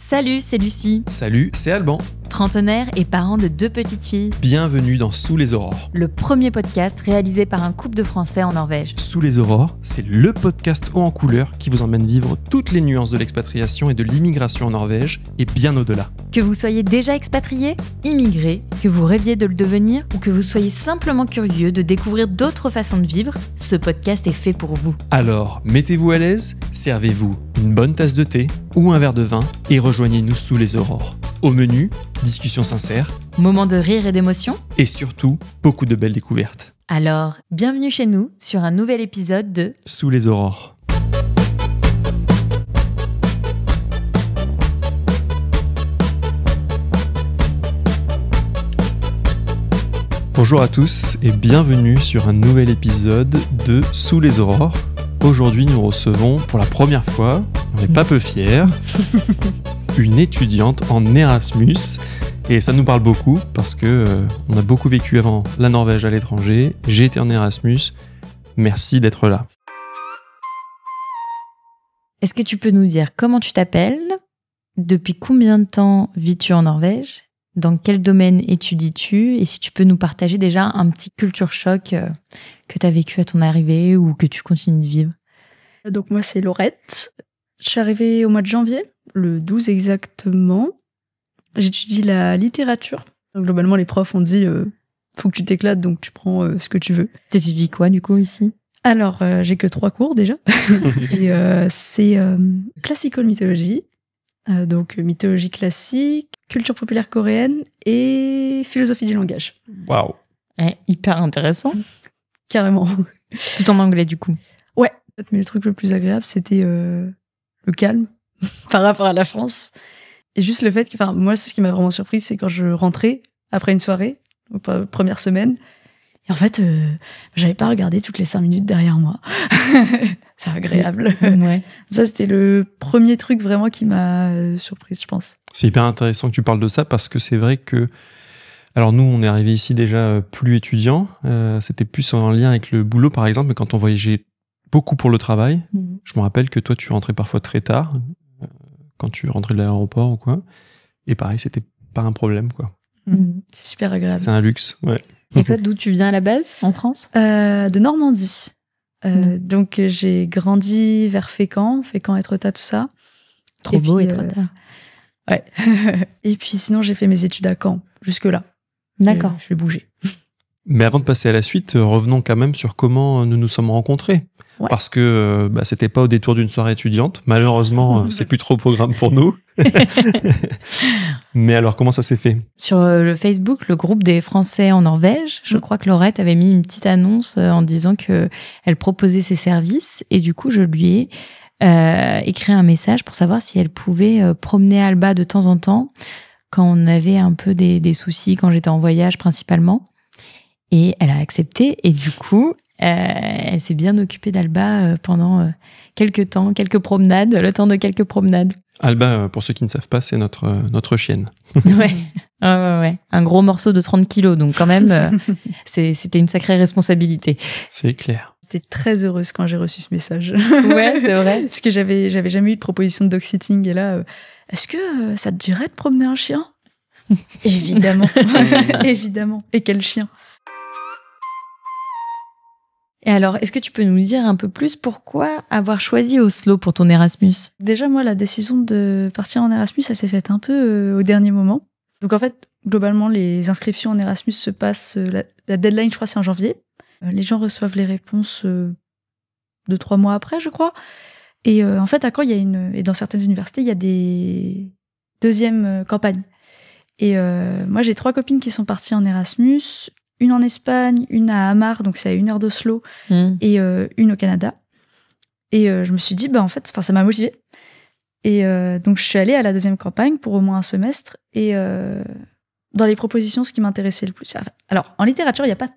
Salut, c'est Lucie. Salut, c'est Alban. Trentenaire et parent de 2 petites filles. Bienvenue dans Sous les aurores. Le premier podcast réalisé par un couple de Français en Norvège. Sous les aurores, c'est le podcast haut en couleur qui vous emmène vivre toutes les nuances de l'expatriation et de l'immigration en Norvège et bien au-delà. Que vous soyez déjà expatrié, immigré, que vous rêviez de le devenir ou que vous soyez simplement curieux de découvrir d'autres façons de vivre, ce podcast est fait pour vous. Alors, mettez-vous à l'aise, servez-vous une bonne tasse de thé ou un verre de vin et rejoignez-nous sous les aurores. Au menu, discussion sincère, Moment de rire et d'émotion. et surtout, beaucoup de belles découvertes. Alors, bienvenue chez nous sur un nouvel épisode de Sous les aurores. Bonjour à tous et bienvenue sur un nouvel épisode de Sous les aurores. Aujourd'hui, nous recevons pour la première fois, on n'est pas peu fiers, une étudiante en Erasmus. Et ça nous parle beaucoup parce que on a beaucoup vécu avant la Norvège à l'étranger. J'ai été en Erasmus. Merci d'être là. Est-ce que tu peux nous dire comment tu t'appelles? Depuis combien de temps vis-tu en Norvège? Dans quel domaine étudies-tu? Et si tu peux nous partager déjà un petit culture choc que tu as vécu à ton arrivée ou que tu continues de vivre. Donc moi c'est Laurette. Je suis arrivée au mois de janvier, le 12 exactement. J'étudie la littérature. Donc, globalement les profs ont dit faut que tu t'éclates donc tu prends ce que tu veux. T'étudies quoi du coup ici? Alors j'ai que 3 cours déjà. Et c'est classical mythologie. Donc mythologie classique, culture populaire coréenne et philosophie du langage. Waouh. Hyper intéressant. Carrément. Tout en anglais du coup. Ouais. Mais le truc le plus agréable c'était le calme par rapport à la France. Et juste le fait que, enfin, moi, ce qui m'a vraiment surprise, c'est quand je rentrais après une soirée, première semaine, et en fait, j'avais pas regardé toutes les 5 minutes derrière moi. C'est agréable. Ouais. Ça, c'était le premier truc vraiment qui m'a surprise, je pense. C'est hyper intéressant que tu parles de ça parce que c'est vrai que... Alors nous, on est arrivé ici déjà plus étudiants. C'était plus en lien avec le boulot, par exemple. Mais quand on voyageait beaucoup pour le travail, je me rappelle que toi, tu rentrais parfois très tard, quand tu rentrais de l'aéroport ou quoi. Et pareil, c'était pas un problème, quoi. C'est super agréable. C'est un luxe, ouais. Et toi, d'où tu viens à la base, en France? De Normandie. Donc, j'ai grandi vers Fécamp, Étretat, tout ça. Trop beau, Étretat. Ouais. Et puis, sinon, j'ai fait mes études à Caen, jusque-là. D'accord. Je vais bouger. Mais avant de passer à la suite, revenons quand même sur comment nous nous sommes rencontrés. Ouais. Parce que c'était pas au détour d'une soirée étudiante. Malheureusement, c'est plus trop programme pour nous. Mais alors, comment ça s'est fait? Sur le Facebook, le groupe des Français en Norvège, je crois que Laurette avait mis une petite annonce en disant qu'elle proposait ses services. Et du coup, je lui ai écrit un message pour savoir si elle pouvait promener Alba de temps en temps quand on avait un peu des soucis, quand j'étais en voyage principalement. Et elle a accepté. Et du coup, elle s'est bien occupée d'Alba pendant quelques promenades, le temps de quelques promenades. Alba, pour ceux qui ne savent pas, c'est notre chienne. Ouais. Un gros morceau de 30 kilos. Donc quand même, c'était une sacrée responsabilité. C'est clair. J'étais très heureuse quand j'ai reçu ce message. Ouais, c'est vrai. Parce que j'avais jamais eu de proposition de dog-sitting. Et là, est-ce que ça te dirait de promener un chien? Évidemment. Évidemment. Et quel chien? Et alors, est-ce que tu peux nous dire un peu plus pourquoi avoir choisi Oslo pour ton Erasmus? Déjà, moi, la décision de partir en Erasmus, ça s'est fait un peu au dernier moment. Donc, en fait, globalement, les inscriptions en Erasmus se passent... la deadline, je crois, c'est en janvier. Les gens reçoivent les réponses 2-3 mois après, je crois. Et en fait, à Caen, et dans certaines universités, il y a des deuxièmes campagnes. Et moi, j'ai 3 copines qui sont parties en Erasmus. Une en Espagne, une à Hamar, donc c'est à 1 heure d'Oslo, et une au Canada. Et je me suis dit, en fait, ça m'a motivée. Et donc, je suis allée à la deuxième campagne pour au moins un semestre. Et dans les propositions, ce qui m'intéressait le plus... Alors, en littérature, il n'y a pas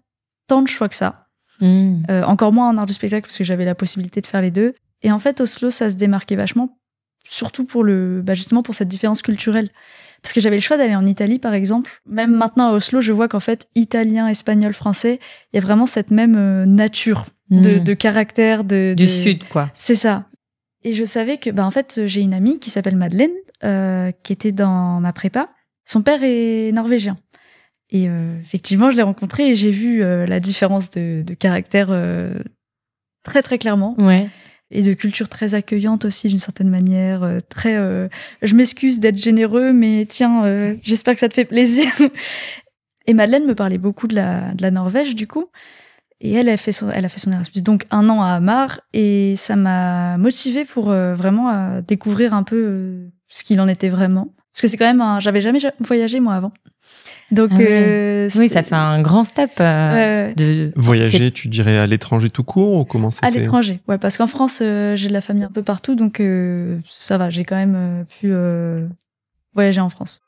tant de choix que ça. Encore moins en art du spectacle, parce que j'avais la possibilité de faire les deux. Et en fait, Oslo, ça se démarquait vachement, surtout pour justement pour cette différence culturelle. Parce que j'avais le choix d'aller en Italie, par exemple. Même maintenant, à Oslo, je vois qu'en fait, italien, espagnol, français, il y a vraiment cette même nature de caractère. Du sud, quoi. C'est ça. Et je savais que, en fait, j'ai une amie qui s'appelle Madeleine, qui était dans ma prépa. Son père est norvégien. Et effectivement, je l'ai rencontré et j'ai vu la différence de caractère très très clairement. Ouais. Et de culture très accueillante aussi d'une certaine manière. Je m'excuse d'être généreux, mais tiens, j'espère que ça te fait plaisir. Et Madeleine me parlait beaucoup de la Norvège du coup. Et elle a fait son Erasmus, donc 1 an à Hamar, et ça m'a motivée pour vraiment découvrir un peu ce qu'il en était vraiment. Parce que c'est quand même j'avais jamais voyagé moi avant. Donc oui, ça fait un grand step de voyager. Tu dirais à l'étranger tout court ou comment c'était? À l'étranger, ouais, parce qu'en France j'ai de la famille un peu partout, donc ça va, j'ai quand même pu voyager en France.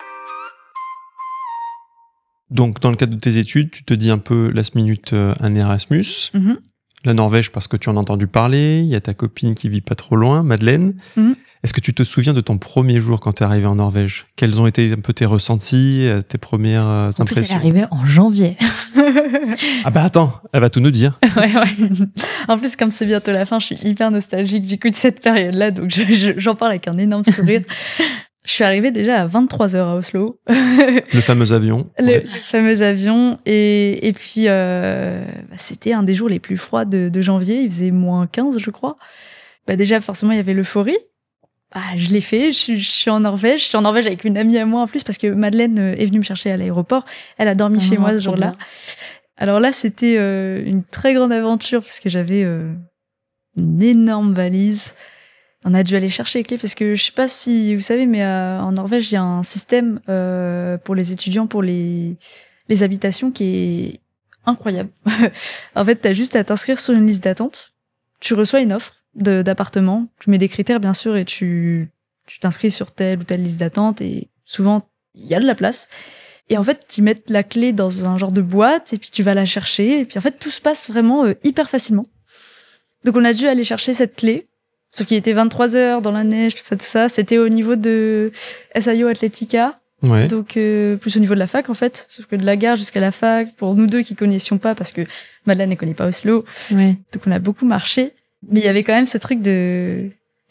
Donc, dans le cadre de tes études, tu te dis un peu last minute un Erasmus. Mm-hmm. La Norvège, parce que tu en as entendu parler. Il y a ta copine qui vit pas trop loin, Madeleine. Mm-hmm. Est-ce que tu te souviens de ton premier jour quand tu es arrivé en Norvège? Quels ont été un peu tes ressentis, tes premières impressions? En plus, elle est arrivée en janvier. Ah bah attends, elle va tout nous dire. Ouais. En plus, comme c'est bientôt la fin, je suis hyper nostalgique du coup de cette période-là, donc j'en parle avec un énorme sourire. Je suis arrivée déjà à 23h à Oslo. Le fameux avion. Le fameux avion. Et puis, c'était un des jours les plus froids de janvier. Il faisait -15, je crois. Déjà, forcément, il y avait l'euphorie. Je l'ai fait. Je suis en Norvège. Je suis en Norvège avec une amie à moi en plus parce que Madeleine est venue me chercher à l'aéroport. Elle a dormi chez moi ce jour-là. Bien. Alors là, c'était une très grande aventure parce que j'avais une énorme valise. On a dû aller chercher les clés parce que je sais pas si vous savez, mais en Norvège, il y a un système pour les étudiants, pour les habitations qui est incroyable. En fait, t'as juste à t'inscrire sur une liste d'attente. Tu reçois une offre d'appartement. Tu mets des critères, bien sûr, et tu t'inscris sur telle ou telle liste d'attente. Et souvent, il y a de la place. Et en fait, ils mettent la clé dans un genre de boîte et puis tu vas la chercher. Et puis en fait, tout se passe vraiment hyper facilement. Donc on a dû aller chercher cette clé. Sauf qu'il était 23h dans la neige, tout ça. C'était au niveau de SIO Athletica. Ouais. Donc, plus au niveau de la fac, en fait. Sauf que de la gare jusqu'à la fac, pour nous deux qui connaissions pas, parce que Madeleine ne connaît pas Oslo. Ouais. Donc, on a beaucoup marché. Mais il y avait quand même ce truc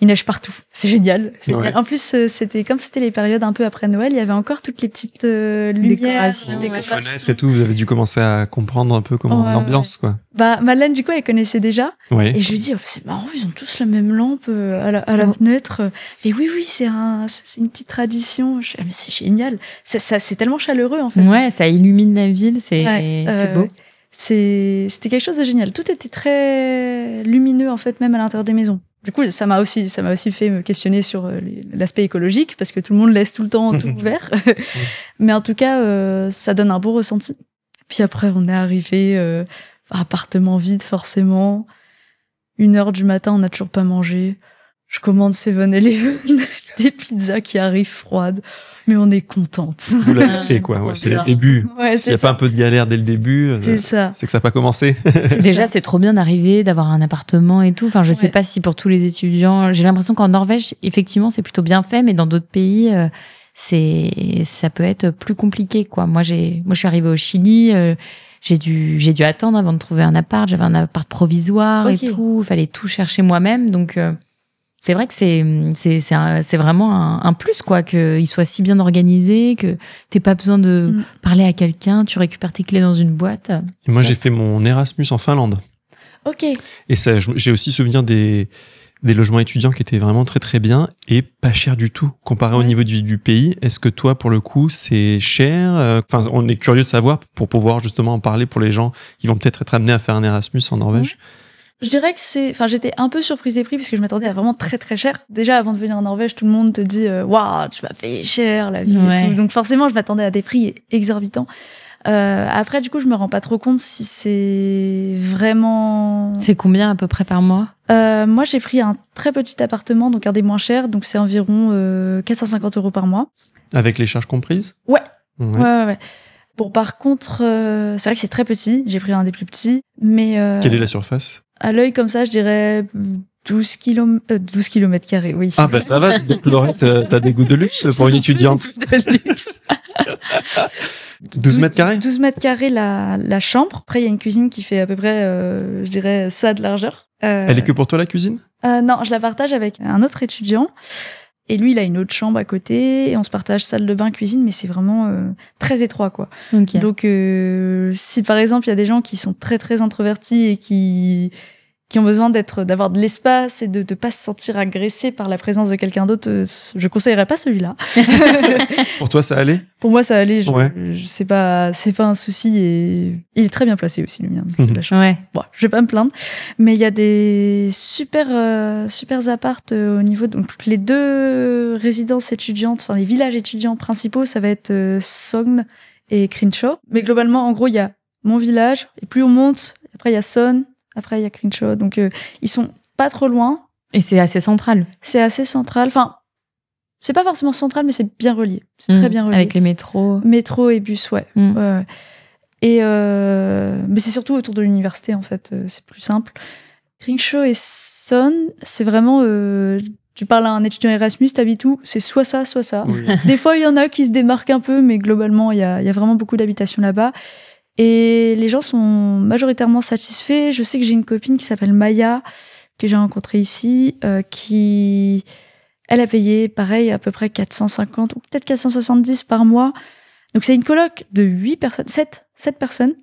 il neige partout. C'est génial. Ouais. En plus, c'était les périodes un peu après Noël, il y avait encore toutes les petites lumières, les fenêtres et tout. Vous avez dû commencer à comprendre un peu comment l'ambiance, quoi. Madeleine, du coup, elle connaissait déjà. Ouais. Et je lui dis, c'est marrant, ils ont tous la même lampe à la fenêtre. Et oui, c'est une petite tradition. Je dis, mais c'est génial. C'est tellement chaleureux, en fait. Ouais, ça illumine la ville, c'est beau. C'était quelque chose de génial. Tout était très lumineux, en fait, même à l'intérieur des maisons. Du coup, ça m'a aussi fait me questionner sur l'aspect écologique, parce que tout le monde laisse tout le temps tout ouvert. Mais en tout cas, ça donne un beau ressenti. Puis après, on est arrivé, appartement vide, forcément. 1h du matin, on n'a toujours pas mangé. Je commande 7-Eleven, des pizzas qui arrivent froides, mais on est contente. Vous l'avez fait, quoi. Ouais, c'est le début. Ouais, s'il n'y a pas un peu de galère dès le début, c'est que ça n'a pas commencé. Déjà, c'est trop bien d'arriver, d'avoir un appartement et tout. Enfin, je sais pas si pour tous les étudiants, j'ai l'impression qu'en Norvège, effectivement, c'est plutôt bien fait, mais dans d'autres pays, ça peut être plus compliqué, quoi. Moi, je suis arrivée au Chili, j'ai dû attendre avant de trouver un appart. J'avais un appart provisoire et tout. Il fallait tout chercher moi-même, donc. C'est vrai que c'est vraiment un plus, quoi, qu'il soit si bien organisé, que t'aies pas besoin de parler à quelqu'un, tu récupères tes clés dans une boîte. Et moi, j'ai fait mon Erasmus en Finlande. Ok. Et ça, j'ai aussi souvenir des logements étudiants qui étaient vraiment très très bien et pas cher du tout comparé au niveau du pays. Est-ce que toi, pour le coup, c'est cher? Enfin, on est curieux de savoir pour pouvoir justement en parler pour les gens qui vont peut-être être amenés à faire un Erasmus en Norvège. Je dirais que j'étais un peu surprise des prix parce que je m'attendais à vraiment très très cher. Déjà, avant de venir en Norvège, tout le monde te dit, waouh, tu vas payer cher la vie. Ouais. Et tout. Donc forcément, je m'attendais à des prix exorbitants. Après, du coup, je me rends pas trop compte si c'est vraiment... C'est combien à peu près par mois? Moi, j'ai pris un très petit appartement, donc un des moins chers, donc c'est environ 450 € par mois. Avec les charges comprises? Ouais. Bon, par contre, c'est vrai que c'est très petit. J'ai pris un des plus petits, mais... Quelle est la surface? À l'œil, comme ça, je dirais 12 kilomètres carrés, oui. Ah, bah ça va, donc Laurette, t'as des goûts de luxe pour une étudiante. De luxe. 12 mètres carrés? 12 mètres carrés la chambre. Après, il y a une cuisine qui fait à peu près, je dirais, ça de largeur. Elle est que pour toi, la cuisine? Non, je la partage avec un autre étudiant. Et lui, il a une autre chambre à côté. Et on se partage salle de bain, cuisine, mais c'est vraiment très étroit, quoi. Ok. Donc, si par exemple, il y a des gens qui sont très, très introvertis et qui ont besoin d'avoir de l'espace et de pas se sentir agressé par la présence de quelqu'un d'autre, je conseillerais pas celui-là. Pour toi, ça allait? Pour moi, ça allait. Ouais. C'est pas un souci et il est très bien placé aussi, le mien. Donc, la chance. Ouais. Bon, je vais pas me plaindre, mais il y a des super appartes au niveau. Donc les 2 résidences étudiantes, enfin les villages étudiants principaux, ça va être Sogn et Crenshaw. Mais globalement, en gros, il y a mon village et plus on monte, après il y a Sogn, après il y a Crenshaw. Donc ils sont pas trop loin. Et c'est assez central. C'est assez central. Enfin, c'est pas forcément central, mais c'est bien relié. C'est très bien relié. Avec les métros. Métro et bus, ouais. Ouais. Et mais c'est surtout autour de l'université, en fait. C'est plus simple. Crenshaw et Sogn, c'est vraiment... tu parles à un étudiant Erasmus, t'habites où? C'est soit ça, soit ça. Oui. Des fois, il y en a qui se démarquent un peu, mais globalement, il y a vraiment beaucoup d'habitations là-bas. Et les gens sont majoritairement satisfaits. Je sais que j'ai une copine qui s'appelle Maya, que j'ai rencontrée ici, qui... Elle a payé, pareil, à peu près 450 ou peut-être 470 par mois. Donc, c'est une coloc de 8 personnes, 7 personnes.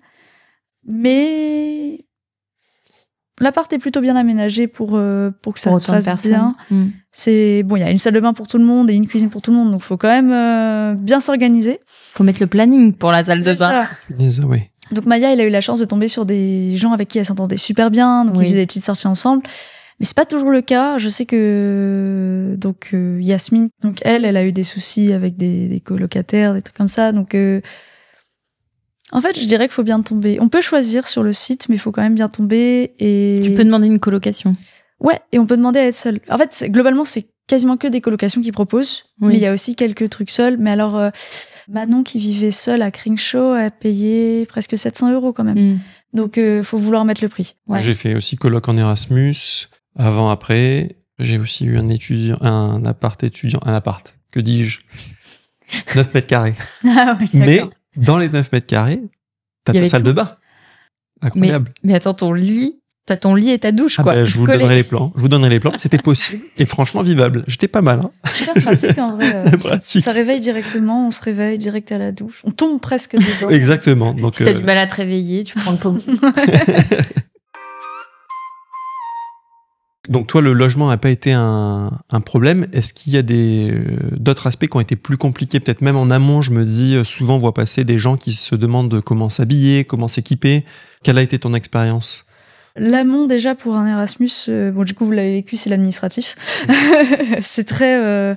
Mais l'appart est plutôt bien aménagé pour que ça se passe bien. C'est bon, il y a une salle de bain pour tout le monde et une cuisine pour tout le monde. Donc, faut quand même bien s'organiser. Faut mettre le planning pour la salle de bain. Ouais. Donc, Maya, elle a eu la chance de tomber sur des gens avec qui elle s'entendait super bien. Donc, ils faisaient des petites sorties ensemble. Mais c'est pas toujours le cas. Je sais que Yasmine, donc elle a eu des soucis avec des colocataires, des trucs comme ça. Donc en fait, je dirais qu'il faut bien tomber. On peut choisir sur le site, mais il faut quand même bien tomber. Et tu peux demander une colocation. Ouais, et on peut demander à être seul. En fait, globalement, c'est quasiment que des colocations qu'ils proposent. Oui. Mais il y a aussi quelques trucs seuls. Mais alors, Manon qui vivait seule à Crenshaw a payé presque 700 € quand même. Donc, faut vouloir mettre le prix. Ouais. J'ai fait aussi coloc en Erasmus. Avant, après, j'ai aussi eu un appart, que dis-je 9 mètres carrés. Ah oui, mais dans les 9 mètres carrés, t'as ta salle de bain. Incroyable. Mais attends, t'as ton lit et ta douche, quoi. Je vous donnerai les plans. C'était possible et franchement vivable. J'étais pas mal. Super pratique, en vrai. Pratique. Ça réveille directement, on se réveille direct à la douche. On tombe presque dedans. Exactement. Donc, si t'as du mal à te réveiller, tu prends le pommeau. Donc toi, le logement n'a pas été un problème. Est-ce qu'il y a d'autres aspects qui ont été plus compliqués? Peut-être même en amont, je me dis, souvent on voit passer des gens qui se demandent comment s'habiller, comment s'équiper. Quelle a été ton expérience? L'amont, déjà, pour un Erasmus, bon, du coup, vous l'avez vécu, c'est l'administratif. C'est très...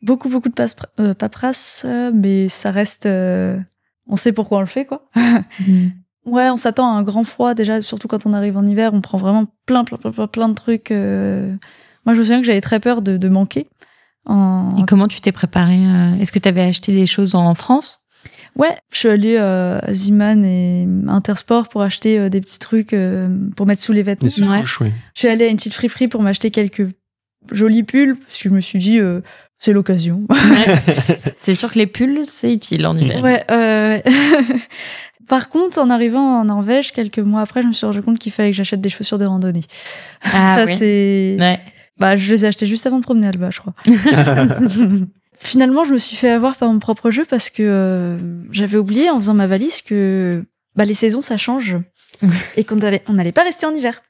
beaucoup de paperasse, mais ça reste... on sait pourquoi on le fait, quoi. Ouais, on s'attend à un grand froid déjà, surtout quand on arrive en hiver, on prend vraiment plein de trucs. Moi, je me souviens que j'avais très peur de manquer. Et comment tu t'es préparée? Est-ce que tu avais acheté des choses en France? Ouais, je suis allée à Ziman et Intersport pour acheter des petits trucs pour mettre sous les vêtements. Ouais. Je suis allée à une petite friperie pour m'acheter quelques jolis pulls, parce que je me suis dit, c'est l'occasion. C'est sûr que les pulls, c'est utile en hiver. Ouais, Par contre, en arrivant en Norvège, quelques mois après, je me suis rendu compte qu'il fallait que j'achète des chaussures de randonnée. Ah oui. Ouais. Bah, je les ai achetées juste avant de promener Alba, je crois. Finalement, je me suis fait avoir par mon propre jeu parce que j'avais oublié en faisant ma valise que les saisons, ça change. Et qu'on n'allait pas rester en hiver.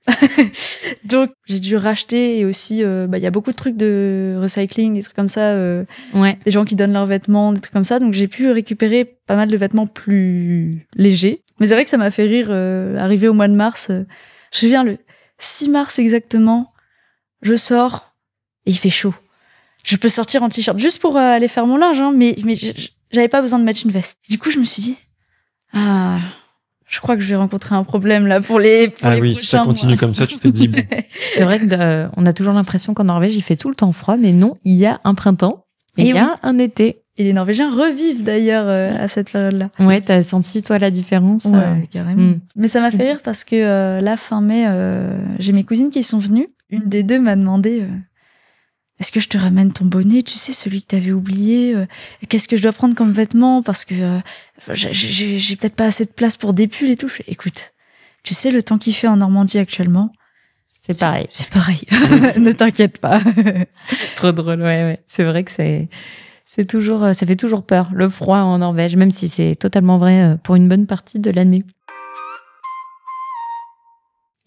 Donc, j'ai dû racheter et aussi, il y a beaucoup de trucs de recycling, des trucs comme ça. Des gens qui donnent leurs vêtements, des trucs comme ça. Donc, j'ai pu récupérer pas mal de vêtements plus légers. Mais c'est vrai que ça m'a fait rire, arrivé au mois de mars. Je me souviens, le 6 mars exactement, je sors et il fait chaud. Je peux sortir en t-shirt juste pour aller faire mon linge, hein, mais j'avais pas besoin de mettre une veste. Du coup, je me suis dit, je crois que je vais rencontrer un problème là pour les prochains oui, si ça continue mois. comme ça, tu te dis bon. C'est vrai que on a toujours l'impression qu'en Norvège il fait tout le temps froid, mais non, il y a un printemps et il y a un été. Et les Norvégiens revivent d'ailleurs à cette période-là. Ouais, t'as senti toi la différence? Ouais, carrément. Mais ça m'a fait rire parce que là, fin mai, j'ai mes cousines qui sont venues. Une des deux m'a demandé est-ce que je te ramène ton bonnet, tu sais, celui que t'avais oublié, qu'est-ce que je dois prendre comme vêtement parce que j'ai peut-être pas assez de place pour des pulls et tout. Écoute, tu sais le temps qu'il fait en Normandie actuellement, C'est pareil. C'est pareil. Ne t'inquiète pas. Trop drôle, ouais. C'est vrai que c'est toujours, ça fait toujours peur, le froid en Norvège, même si c'est totalement vrai pour une bonne partie de l'année.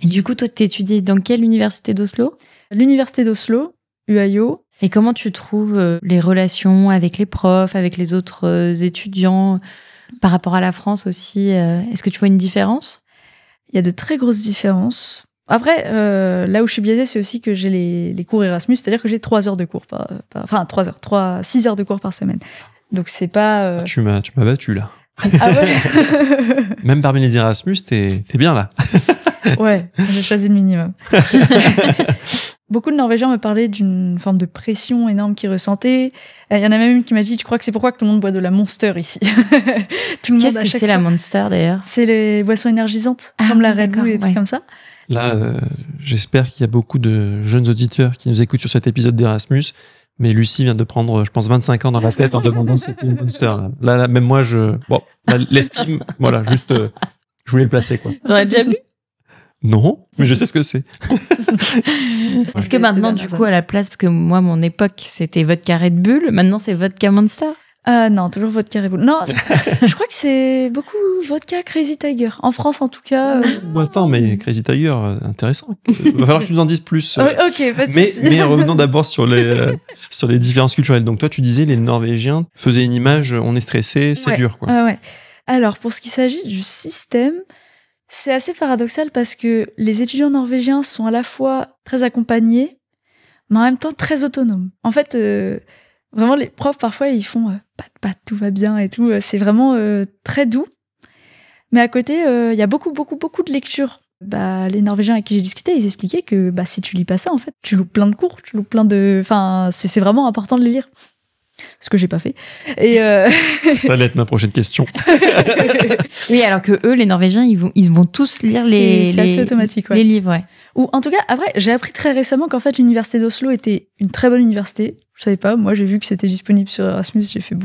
Et du coup, toi, t'étudies dans quelle université d'Oslo ? L'université d'Oslo, UiO. Et comment tu trouves les relations avec les profs, avec les autres étudiants, par rapport à la France aussi ? Est-ce que tu vois une différence ? Il y a de très grosses différences. Après, là où je suis biaisée, c'est aussi que j'ai les cours Erasmus, c'est-à-dire que j'ai 3 heures de cours 6 heures de cours par semaine. Donc c'est pas... Tu m'as battu là. Ah ouais. Même parmi les Erasmus, t'es bien là. Ouais, j'ai choisi le minimum. Beaucoup de Norvégiens me parlaient d'une forme de pression énorme qu'ils ressentaient. Il y en a même une qui m'a dit, tu crois que c'est pourquoi que tout le monde boit de la Monster ici? Tout le monde. Qu'est-ce que c'est la Monster d'ailleurs? C'est les boissons énergisantes, comme la Red Bull et des trucs comme ça. Là, j'espère qu'il y a beaucoup de jeunes auditeurs qui nous écoutent sur cet épisode d'Erasmus. Mais Lucie vient de prendre, je pense, 25 ans dans la tête en demandant ce qu'était une Monster. Là, même moi, l'estime, voilà, juste, je voulais le placer, quoi. Tu aurais déjà bu? Non, mais je sais ce que c'est. Est-ce que maintenant, du coup, à la place, parce que moi, mon époque, c'était vodka Red Bull, maintenant c'est vodka Monster? Non, toujours vodka Red Bull. Non, je crois que c'est beaucoup vodka Crazy Tiger. En France, en tout cas. Attends, mais Crazy Tiger, intéressant. Il va falloir que tu nous en dises plus. Ok, pas de souci. Mais revenons d'abord sur les différences culturelles. Donc toi, tu disais, les Norvégiens faisaient une image, on est stressé, c'est dur, quoi. Ouais. Alors, pour ce qui s'agit du système, c'est assez paradoxal parce que les étudiants norvégiens sont à la fois très accompagnés, mais en même temps très autonomes. En fait, vraiment, les profs, parfois, ils font pas, tout va bien et tout. C'est vraiment très doux. Mais à côté, il y a beaucoup de lectures. Les Norvégiens avec qui j'ai discuté, ils expliquaient que si tu lis pas ça, en fait, tu loupes plein de cours, tu loupes plein de... Enfin, c'est vraiment important de les lire. Ce que j'ai pas fait. Et ça allait être ma prochaine question. Oui, alors que eux, les Norvégiens, ils vont tous lire les automatique, ouais. Les livres, ouais. Ou en tout cas, après, j'ai appris très récemment qu'en fait l'université d'Oslo était une très bonne université. Je savais pas, moi j'ai vu que c'était disponible sur Erasmus, j'ai fait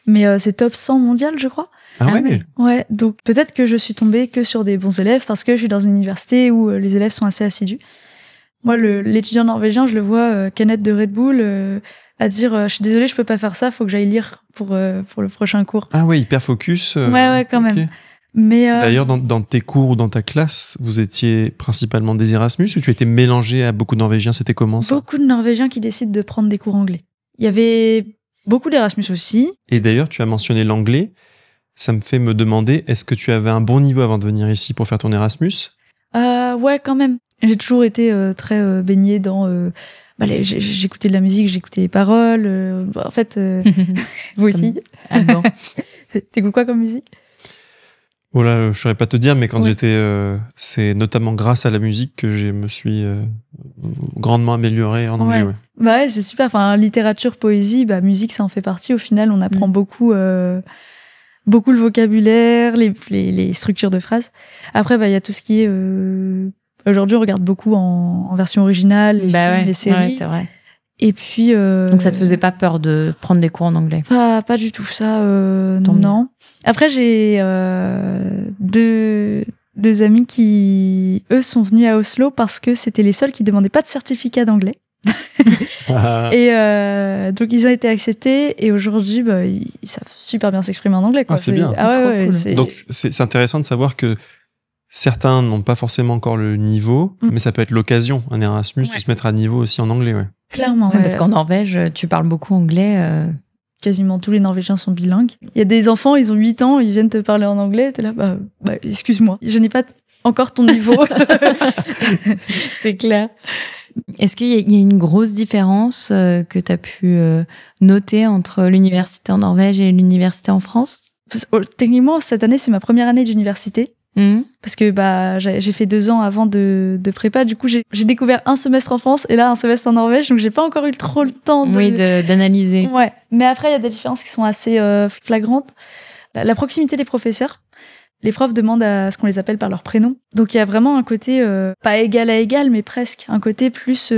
mais c'est top 100 mondial, je crois. Ah ouais. Ouais, donc peut-être que je suis tombée que sur des bons élèves parce que je suis dans une université où les élèves sont assez assidus. Moi, l'étudiant norvégien, je le vois canette de Red Bull. À dire je suis désolée, je peux pas faire ça, faut que j'aille lire pour le prochain cours. Ah ouais, hyper focus. Ouais, quand même. Mais d'ailleurs, dans tes cours ou dans ta classe, vous étiez principalement des Erasmus ou tu étais mélangé à beaucoup de Norvégiens? C'était comment ça? Beaucoup de Norvégiens qui décident de prendre des cours anglais. Il y avait beaucoup d'Erasmus aussi. Et d'ailleurs, tu as mentionné l'anglais. Ça me fait me demander, est-ce que tu avais un bon niveau avant de venir ici pour faire ton Erasmus? Ouais, quand même. J'ai toujours été très baignée dans... j'écoutais de la musique, j'écoutais les paroles. En fait, vous aussi. Ah bon. T'écoutes quoi comme musique? Oh là, je saurais pas te dire, mais quand j'étais, c'est notamment grâce à la musique que je me suis grandement amélioré en anglais. Ouais. Ouais, c'est super. Enfin, littérature, poésie, musique, ça en fait partie. Au final, on apprend beaucoup le vocabulaire, les structures de phrases. Après, il y a tout ce qui est aujourd'hui, on regarde beaucoup en version originale, les séries. Ouais, c'est vrai. Et puis... Donc, ça te faisait pas peur de prendre des cours en anglais? Pas du tout, ça, non. Après, j'ai deux amis qui, eux, sont venus à Oslo parce que c'était les seuls qui demandaient pas de certificat d'anglais. Et donc, ils ont été acceptés et aujourd'hui, ils savent super bien s'exprimer en anglais, quoi. C'est bien. Cool. Donc, c'est intéressant de savoir que certains n'ont pas forcément encore le niveau, mais ça peut être l'occasion, un Erasmus, de se mettre à niveau aussi en anglais. Ouais. Clairement. Ouais, parce qu'en Norvège, tu parles beaucoup anglais. Quasiment tous les Norvégiens sont bilingues. Il y a des enfants, ils ont 8 ans, ils viennent te parler en anglais, t'es là, excuse-moi, je n'ai pas encore ton niveau. C'est clair. Est-ce qu'il y a une grosse différence que tu as pu noter entre l'université en Norvège et l'université en France? Techniquement, cette année, c'est ma première année d'université. Parce que j'ai fait 2 ans avant de prépa, du coup j'ai découvert un semestre en France et là un semestre en Norvège, donc j'ai pas encore eu trop le temps d'analyser. Ouais, mais après il y a des différences qui sont assez flagrantes. La proximité des professeurs. Les profs demandent à ce qu'on les appelle par leur prénom. Donc il y a vraiment un côté pas égal à égal, mais presque un côté plus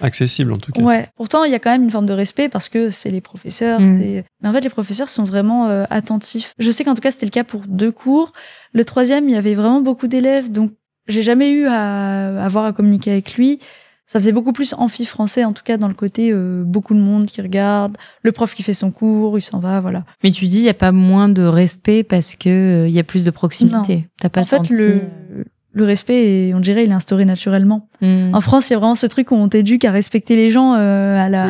accessible en tout cas. Ouais. Pourtant il y a quand même une forme de respect parce que c'est les professeurs. Mais en fait les professeurs sont vraiment attentifs. Je sais qu'en tout cas c'était le cas pour 2 cours. Le 3e il y avait vraiment beaucoup d'élèves, donc j'ai jamais eu à avoir à communiquer avec lui. Ça faisait beaucoup plus amphi français, en tout cas dans le côté beaucoup de monde qui regarde, le prof qui fait son cours, il s'en va, voilà. Mais tu dis, il n'y a pas moins de respect parce que il y a plus de proximité. Non. T'as pas En fait, senti... le respect, on dirait, il est instauré naturellement. En France, il y a vraiment ce truc où on t'éduque à respecter les gens à la...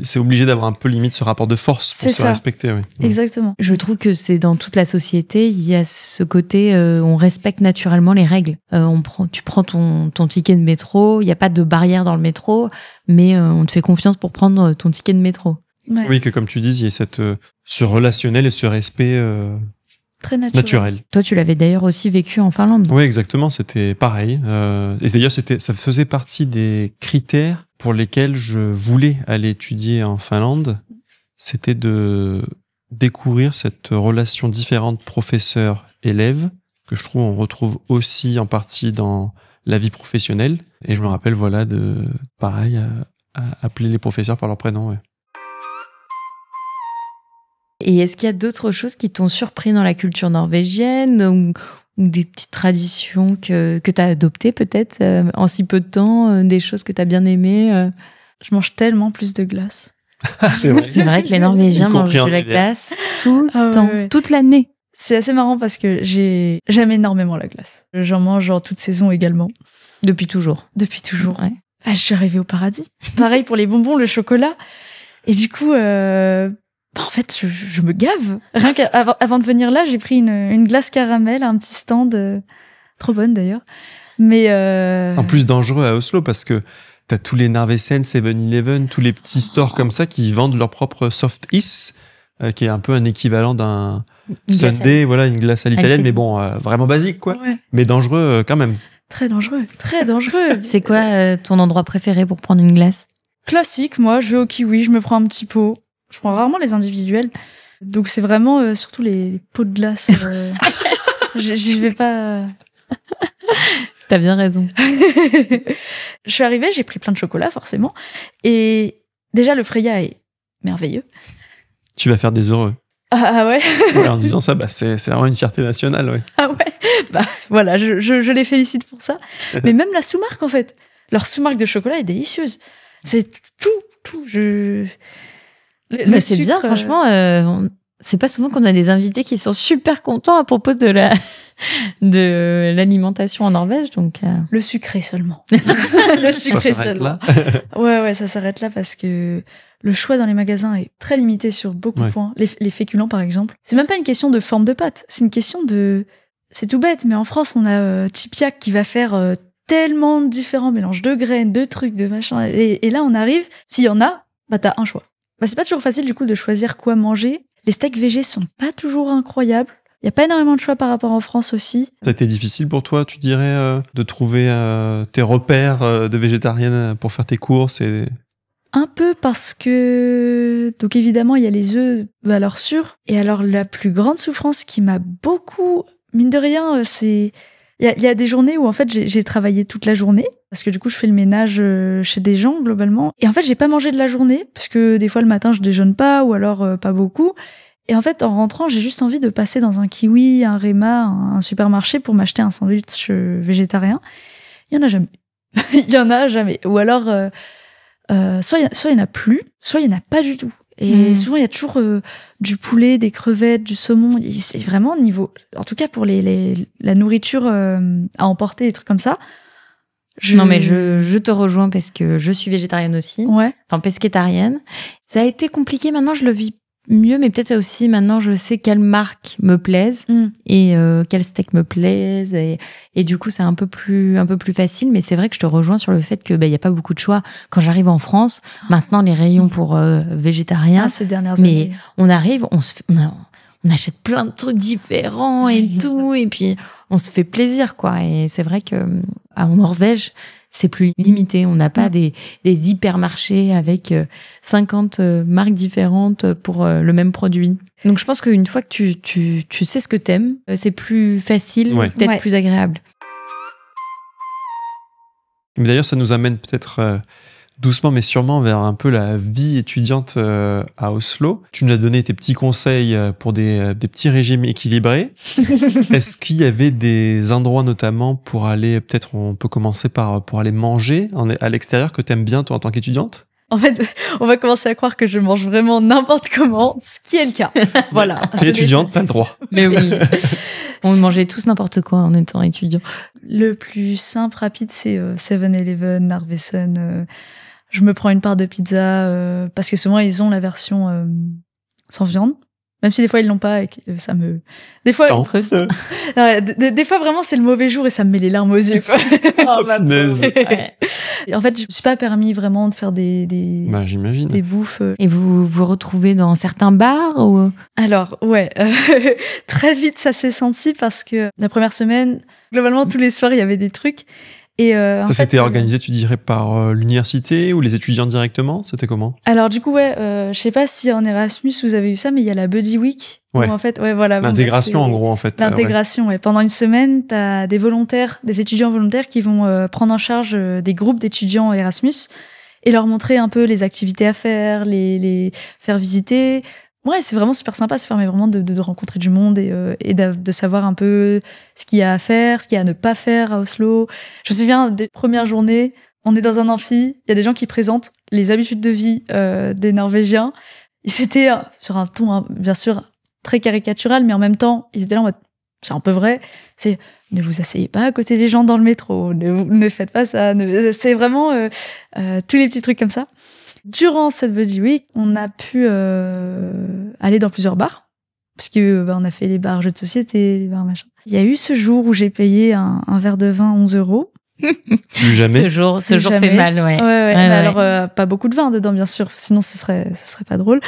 C'est obligé d'avoir un peu limite ce rapport de force pour se respecter. Oui. Exactement. Je trouve que c'est dans toute la société, il y a ce côté, on respecte naturellement les règles. Tu prends ton ticket de métro, il n'y a pas de barrière dans le métro, mais on te fait confiance pour prendre ton ticket de métro. Ouais. Oui, que comme tu dis, il y a ce relationnel et ce respect très naturel. Toi, tu l'avais d'ailleurs aussi vécu en Finlande. Oui, exactement, c'était pareil. Et d'ailleurs, ça faisait partie des critères pour lesquels je voulais aller étudier en Finlande. C'était de découvrir cette relation différente professeur-élève, que je trouve on retrouve aussi en partie dans la vie professionnelle. Et je me rappelle, voilà, pareil, à appeler les professeurs par leur prénom. Ouais. Et est-ce qu'il y a d'autres choses qui t'ont surpris dans la culture norvégienne ou des petites traditions que tu as adoptées peut-être en si peu de temps, des choses que tu as bien aimées Je mange tellement plus de glace. C'est vrai. C'est vrai que les Norvégiens mangent de la glace tout le temps, toute l'année. C'est assez marrant parce que j'aime énormément la glace. J'en mange en toute saison également. Depuis toujours. Depuis toujours. Ouais. Ah, je suis arrivée au paradis. Pareil pour les bonbons, le chocolat. Et du coup... en fait, je me gave. Rien qu'avant de venir là, j'ai pris une glace caramel, un petit stand, trop bonne d'ailleurs. Mais en plus dangereux à Oslo parce que t'as tous les Narvesen, 7-Eleven, tous les petits stores comme ça qui vendent leur propre soft ice, qui est un peu un équivalent d'un sundae, voilà, une glace à l'italienne, mais bon, vraiment basique quoi. Ouais. Mais dangereux quand même. Très dangereux, très dangereux. C'est quoi ton endroit préféré pour prendre une glace ? Classique, moi, je vais au kiwi, je me prends un petit pot. Je prends rarement les individuels. Donc, c'est vraiment surtout les pots de glace. Je vais pas... T'as bien raison. Je suis arrivée, j'ai pris plein de chocolat, forcément. Et déjà, le Freya est merveilleux. Tu vas faire des heureux. Ah ouais. Ouais, en disant ça, c'est vraiment une fierté nationale. Ouais. Ah ouais. Bah voilà, je les félicite pour ça. Mais même la sous-marque, en fait. Leur sous-marque de chocolat est délicieuse. C'est tout. Mais c'est bien, franchement. C'est pas souvent qu'on a des invités qui sont super contents à propos de l'alimentation en Norvège, donc. Le sucré seulement. Le sucré ça s'arrête seulement. là. Ouais, ça s'arrête là parce que le choix dans les magasins est très limité sur beaucoup de points. Les féculents, par exemple. C'est même pas une question de forme de pâte. C'est une question de... C'est tout bête, mais en France, on a Tipiak qui va faire tellement différents mélanges de graines, de trucs, de machin. Et là, on arrive, s'il y en a, bah t'as un choix. Bah, c'est pas toujours facile, du coup, de choisir quoi manger. Les steaks végés sont pas toujours incroyables. Il y a pas énormément de choix par rapport en France aussi. Ça a été difficile pour toi, tu dirais, de trouver tes repères de végétarienne pour faire tes courses et... Un peu parce que... Donc évidemment, il y a les œufs valeur sûre. Et alors, la plus grande souffrance qui m'a beaucoup... Mine de rien, c'est... Il y a des journées où, en fait, j'ai travaillé toute la journée. Parce que du coup, je fais le ménage chez des gens, globalement. Et en fait, j'ai pas mangé de la journée. Parce que des fois, le matin, je déjeune pas. Ou alors, pas beaucoup. Et en fait, en rentrant, j'ai juste envie de passer dans un Kiwi, un Rema, un supermarché pour m'acheter un sandwich végétarien. Il y en a jamais. Il y en a jamais. Ou alors... soit il y en a plus, soit il y en a pas du tout. Et souvent il y a toujours du poulet, des crevettes, du saumon. C'est vraiment niveau, en tout cas pour la nourriture à emporter, des trucs comme ça. Non mais je te rejoins parce que je suis végétarienne aussi. Ouais. Enfin pescétarienne. Ça a été compliqué. Maintenant je le vis mieux, mais peut-être aussi maintenant je sais quelles marques me plaisent et quels steaks me plaisent et du coup c'est un peu plus facile. Mais c'est vrai que je te rejoins sur le fait que y a pas beaucoup de choix. Quand j'arrive en France, maintenant les rayons pour végétariens. Ces dernières années. Mais on arrive, on achète plein de trucs différents et tout, et puis on se fait plaisir quoi. Et c'est vrai que en Norvège c'est plus limité. On n'a pas des hypermarchés avec 50 marques différentes pour le même produit. Donc je pense qu'une fois que tu sais ce que t'aimes, c'est plus facile, peut-être plus agréable. Mais d'ailleurs, ça nous amène peut-être doucement mais sûrement vers un peu la vie étudiante à Oslo. Tu nous as donné tes petits conseils pour des petits régimes équilibrés. Est-ce qu'il y avait des endroits notamment pour aller, peut-être on peut commencer pour aller manger à l'extérieur que t'aimes bien toi en tant qu'étudiante? En fait, on va commencer à croire que je mange vraiment n'importe comment, ce qui est le cas. Voilà. T'es étudiante, t'as le droit. Mais oui. On mangeait tous n'importe quoi en étant étudiant. Le plus simple, rapide, c'est 7-Eleven, Narvesen. Je me prends une part de pizza parce que souvent ils ont la version sans viande. Même si des fois ils l'ont pas et que ça me... Des fois, des fois vraiment c'est le mauvais jour et ça me met les larmes aux yeux. Quoi. Ouais. En fait, je me suis pas permis vraiment de faire des j'imagine. Des bouffes. Et vous vous retrouvez dans certains bars ou... Alors, ouais, très vite ça s'est senti parce que la première semaine, globalement tous les soirs il y avait des trucs. Et ça s'était organisé, tu dirais, par l'université ou les étudiants directement? C'était comment? Alors du coup, ouais, je sais pas si en Erasmus vous avez eu ça, mais il y a la Buddy Week. Ouais. Où, en fait, ouais, voilà. L'intégration, en gros, en fait. L'intégration, ouais. Pendant une semaine, t'as des volontaires, des étudiants volontaires qui vont prendre en charge des groupes d'étudiants Erasmus et leur montrer un peu les activités à faire, les faire visiter. Ouais, c'est vraiment super sympa. Ça permet vraiment de rencontrer du monde et de savoir un peu ce qu'il y a à faire, ce qu'il y a à ne pas faire à Oslo. Je me souviens des premières journées, on est dans un amphi, il y a des gens qui présentent les habitudes de vie des Norvégiens. Ils étaient sur un ton, bien sûr, très caricatural, mais en même temps, ils étaient là en mode, c'est un peu vrai, c'est ne vous asseyez pas à côté des gens dans le métro, ne faites pas ça. C'est vraiment tous les petits trucs comme ça. Durant cette Buddy Week, on a pu aller dans plusieurs bars, parce que on a fait les bars jeux de société, les bars machin. Il y a eu ce jour où j'ai payé un verre de vin 11 €. Plus jamais. Ce jour fait mal, ouais. Ouais. Alors, pas beaucoup de vin dedans, bien sûr, sinon ce serait pas drôle.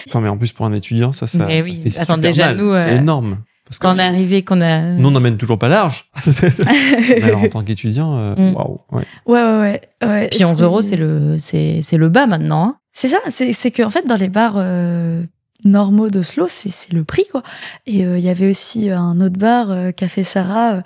Attends, mais en plus, pour un étudiant, ça mais fait oui. super Déjà, mal. nous, c'est énorme. Parce quand on est arrivé, nous, on n'emmène toujours pas large. Mais alors, en tant qu'étudiant, waouh. Ouais. Puis 11 €, c'est le bas maintenant. Hein. C'est ça, c'est que en fait, dans les bars normaux d'Oslo, c'est le prix, quoi. Et il y avait aussi un autre bar, Café Sarah.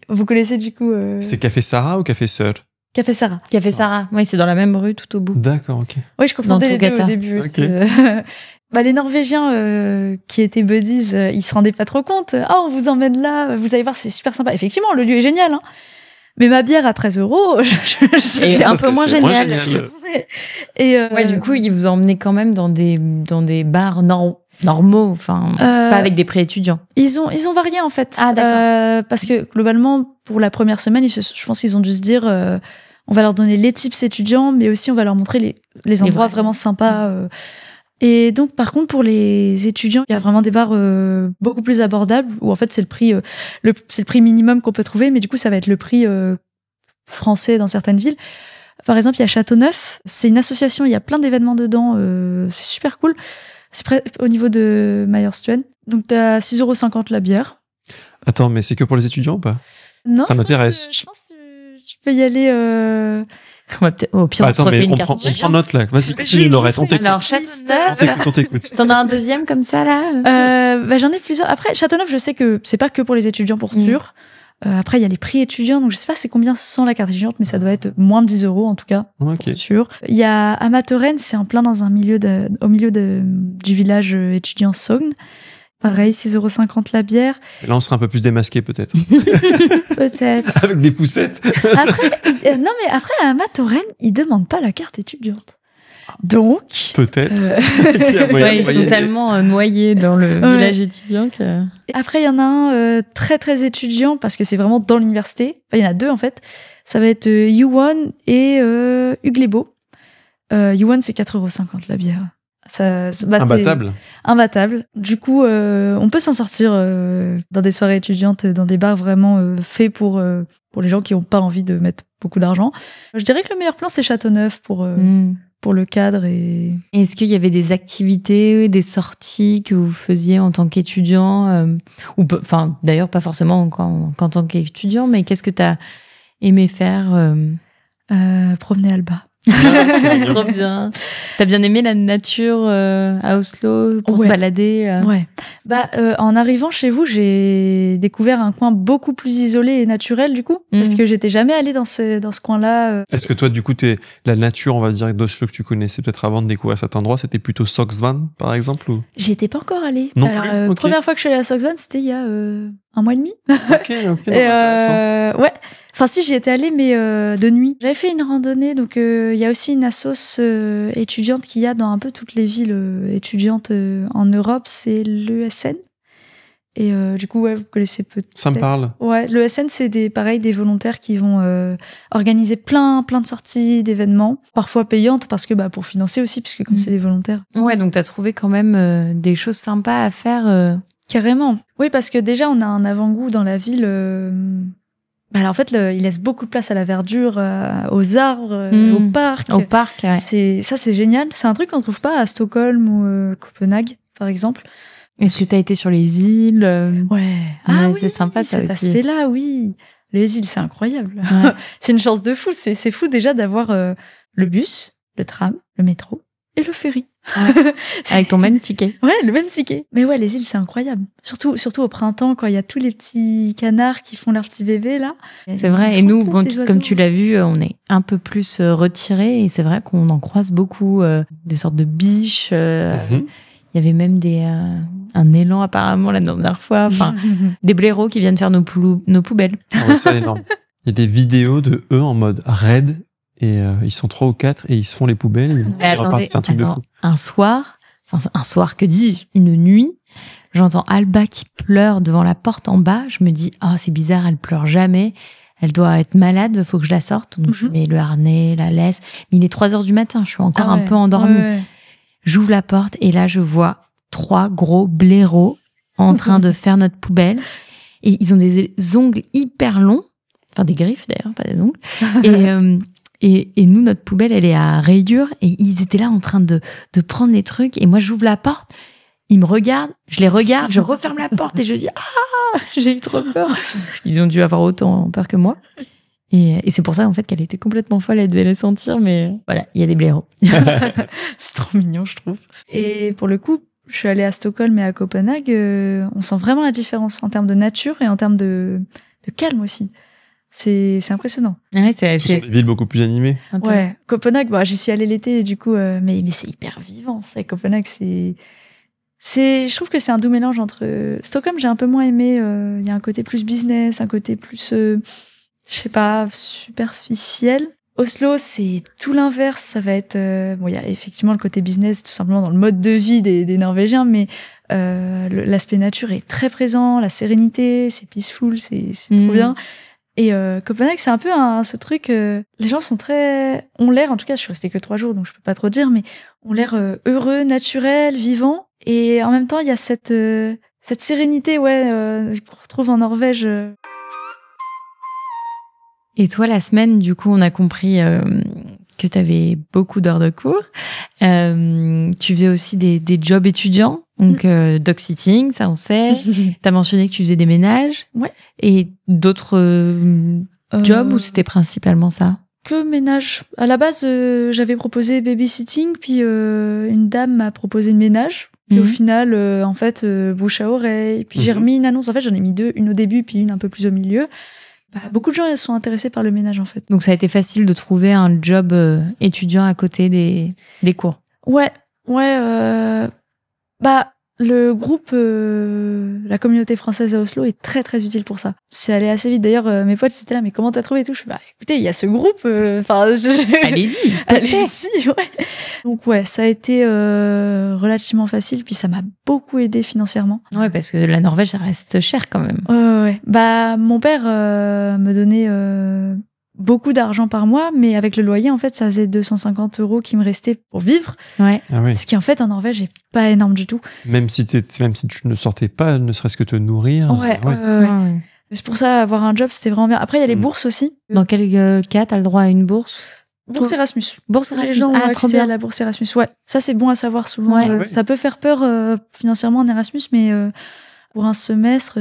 Vous connaissez du coup. C'est Café Sarah ou Café Sœur? Café Sarah. Café Sarah. Oui, c'est dans la même rue, tout au bout. D'accord, ok. Oui, je confondais les deux au début. Okay. Les Norvégiens qui étaient buddies, ils se rendaient pas trop compte. Ah, on vous emmène là, vous allez voir, c'est super sympa. Effectivement, le lieu est génial, hein. Mais ma bière à 13 €, et un peu moins génial. Et du coup, ils vous emmenaient quand même dans des bars normaux, enfin, pas avec des pré-étudiants. Ils ont varié en fait. Ah, d'accord. Parce que globalement, pour la première semaine, je pense qu'ils ont dû se dire, on va leur donner les tips étudiants, mais aussi on va leur montrer les endroits vraiment sympas. Et donc, par contre, pour les étudiants, il y a vraiment des bars beaucoup plus abordables où en fait c'est le prix minimum qu'on peut trouver, mais du coup ça va être le prix français dans certaines villes. Par exemple, il y a Châteauneuf, c'est une association, il y a plein d'événements dedans, c'est super cool. C'est près au niveau de Majerstuen. Donc t'as 6,50 € la bière. Attends, mais c'est que pour les étudiants ou pas? Non. Ça m'intéresse. Je pense que tu peux y aller. Au pire, on se refait une carte. On prend note là. Vas-y, continue, Laurette. On t'écoute. Alors, Châteauneuf. On t'écoute. T'en as un deuxième comme ça, là? J'en ai plusieurs. Après, Châteauneuf, je sais que c'est pas que pour les étudiants, pour sûr. Après, il y a les prix étudiants. Donc, je sais pas c'est combien sans la carte étudiante, mais ça doit être moins de 10 € en tout cas. Ok. Pour sûr. Il y a Amatoren, c'est en plein dans au milieu du village étudiant Sogn. Pareil, 6,50 € la bière. Et là, on sera un peu plus démasqué, peut-être. Peut-être. Avec des poussettes. Après, à Amatoren, ils demandent pas la carte étudiante. Donc. Peut-être. Ils sont tellement noyés dans le village étudiant que. Après, il y en a un très, très étudiant parce que c'est vraiment dans l'université. Enfin, il y en a deux, en fait. Ça va être Yuan et Uglebo. Yuan, c'est 4,50 € la bière. Imbattable. Imbattable. Du coup, on peut s'en sortir dans des soirées étudiantes, dans des bars vraiment faits pour les gens qui n'ont pas envie de mettre beaucoup d'argent. Je dirais que le meilleur plan, c'est Châteauneuf pour le cadre. Et est-ce qu'il y avait des activités, des sorties que vous faisiez en tant qu'étudiant enfin, d'ailleurs, pas forcément qu'en tant qu'étudiant, mais qu'est-ce que tu as aimé faire promener Alba. Trop bien. T'as bien aimé la nature à Oslo pour se balader Ouais. En arrivant chez vous, j'ai découvert un coin beaucoup plus isolé et naturel du coup, parce que j'étais jamais allée dans ce coin-là. Est-ce que toi, du coup, la nature, on va dire, d'Oslo que tu connaissais peut-être avant de découvrir cet endroit, c'était plutôt Sogsvan, par exemple ou... J'y étais pas encore allée. Non plus. Okay. Première fois que je suis allée à Sogsvan, c'était il y a un mois et demi. Ok, intéressant. Ouais. Enfin si, j'y étais allée, mais de nuit. J'avais fait une randonnée, donc il y a aussi une assoce étudiante qu'il y a dans un peu toutes les villes étudiantes en Europe, c'est l'ESN. Et du coup, ouais, vous connaissez peut-être. Ça me parle. Ouais, l'ESN, c'est des volontaires qui vont organiser plein de sorties, d'événements, parfois payantes, parce que pour financer aussi, puisque comme c'est des volontaires. Ouais, donc t'as trouvé quand même des choses sympas à faire. Carrément. Oui, parce que déjà, on a un avant-goût dans la ville. En fait, il laisse beaucoup de place à la verdure, aux arbres, au parc. Au parc, ouais. C'est génial. C'est un truc qu'on ne trouve pas à Stockholm ou Copenhague, par exemple. Est-ce que tu as été sur les îles Ouais. Ah oui, c'est sympa ça cet aussi. aspect-là, oui. Les îles, c'est incroyable. Ouais. C'est une chance de fou. C'est fou déjà d'avoir le bus, le tram, le métro et le ferry. Ouais. Avec ton même ticket. Ouais, le même ticket. Mais ouais, les îles, c'est incroyable. Surtout au printemps, quand il y a tous les petits canards qui font leurs petits bébés, là. C'est vrai. Et nous, comme tu l'as vu, on est un peu plus retirés. Et c'est vrai qu'on en croise beaucoup. Des sortes de biches. Il y avait même un élan, apparemment, la dernière fois. Enfin, des blaireaux qui viennent faire nos poubelles. Ah ouais, c'est énorme. Il y a des vidéos de eux en mode raid. Et ils sont 3 ou 4 et ils se font les poubelles. Attendez, c'est un truc de fou. Un soir, que dis-je, une nuit, j'entends Alba qui pleure devant la porte en bas. Je me dis, c'est bizarre, elle pleure jamais. Elle doit être malade, faut que je la sorte. Donc je mets le harnais, la laisse. Mais il est 3 heures du matin, je suis encore un peu endormie. Ouais. J'ouvre la porte et là, je vois 3 gros blaireaux en train de faire notre poubelle. Et ils ont des ongles hyper longs. Enfin, des griffes d'ailleurs, pas des ongles. Et nous, notre poubelle, elle est à rayures. Et ils étaient là en train de prendre les trucs. Et moi, j'ouvre la porte. Ils me regardent. Je les regarde. Je referme la porte et je dis j'ai eu trop peur. Ils ont dû avoir autant peur que moi. Et c'est pour ça, en fait, qu'elle était complètement folle. Elle devait les sentir. Mais voilà, il y a des blaireaux. C'est trop mignon, je trouve. Et pour le coup, je suis allée à Stockholm et à Copenhague. On sent vraiment la différence en termes de nature et en termes de calme aussi. C'est impressionnant. Ouais, c'est des villes beaucoup plus animées. Ouais, Copenhague, j'y suis allée l'été, du coup, mais c'est hyper vivant. Copenhague, je trouve que c'est un doux mélange entre Stockholm, j'ai un peu moins aimé. Il y a un côté plus business, un côté plus, je sais pas, superficiel. Oslo, c'est tout l'inverse. Ça va être, il y a effectivement le côté business, tout simplement dans le mode de vie des Norvégiens, mais l'aspect nature est très présent, la sérénité, c'est peaceful, c'est trop bien. Et Copenhague, c'est un peu ce truc. Les gens ont l'air, en tout cas, je suis restée que 3 jours, donc je peux pas trop dire, mais ont l'air heureux, naturels, vivants. Et en même temps, il y a cette sérénité, qu'on retrouve en Norvège. Et toi, la semaine, du coup, on a compris que tu avais beaucoup d'heures de cours. Tu faisais aussi des jobs étudiants, donc dog-sitting, ça on sait. Tu as mentionné que tu faisais des ménages. Ouais. Et d'autres jobs ou c'était principalement ça? Que ménage. À la base, j'avais proposé babysitting, puis une dame m'a proposé le ménage. Puis au final, en fait, bouche à oreille. Puis j'ai remis une annonce. En fait, j'en ai mis 2, une au début, puis une un peu plus au milieu. Beaucoup de gens sont intéressés par le ménage, en fait. Donc ça a été facile de trouver un job étudiant à côté des cours. Ouais. Le groupe, la communauté française à Oslo est très très utile pour ça. C'est allé assez vite. D'ailleurs, mes potes c'était là, mais comment t'as trouvé et tout? Je fais, écoutez, il y a ce groupe. Allez-y, ouais. Donc ça a été relativement facile, puis ça m'a beaucoup aidé financièrement. Ouais, parce que la Norvège, ça reste cher quand même. Ouais. Mon père me donnait beaucoup d'argent par mois, mais avec le loyer, en fait, ça faisait 250 € qui me restaient pour vivre. Ouais. Ah oui. Ce qui, en fait, en Norvège, est pas énorme du tout. Même si tu ne sortais pas, ne serait-ce que te nourrir. Ouais. C'est pour ça, avoir un job, c'était vraiment bien. Après, il y a les bourses aussi. Dans quel cas t'as le droit à une bourse? Bourse Erasmus. Bourse Erasmus. Les gens ont trop accès bien à la bourse Erasmus. Ouais. Ça, c'est bon à savoir souvent. Ouais. Ça peut faire peur financièrement en Erasmus, mais pour un semestre,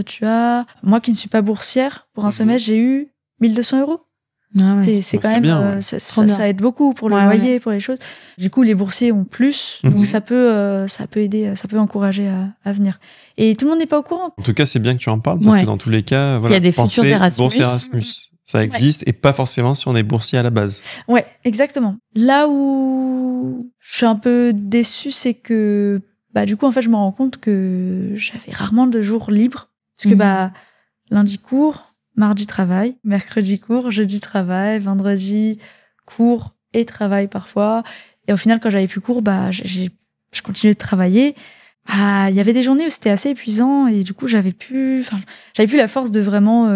moi qui ne suis pas boursière, pour un semestre, j'ai eu 1 200 €. Ah ouais. C'est quand C'est même bien, ouais. ça aide beaucoup pour le loyer, pour les choses. Du coup, les boursiers ont plus, donc ça peut aider, ça peut encourager à venir. Et tout le monde n'est pas au courant. En tout cas, c'est bien que tu en parles parce que dans tous les cas, il y a des futurs Erasmus. Bourse Erasmus, ça existe et pas forcément si on est boursier à la base. Ouais, exactement. Là où je suis un peu déçue, c'est que du coup, en fait, je me rends compte que j'avais rarement de jours libres parce que lundi cours, mardi travail, mercredi cours, jeudi travail, vendredi cours et travail parfois. Et au final, quand j'avais plus cours, je continuais de travailler. Il y avait des journées où c'était assez épuisant et du coup, j'avais plus la force de vraiment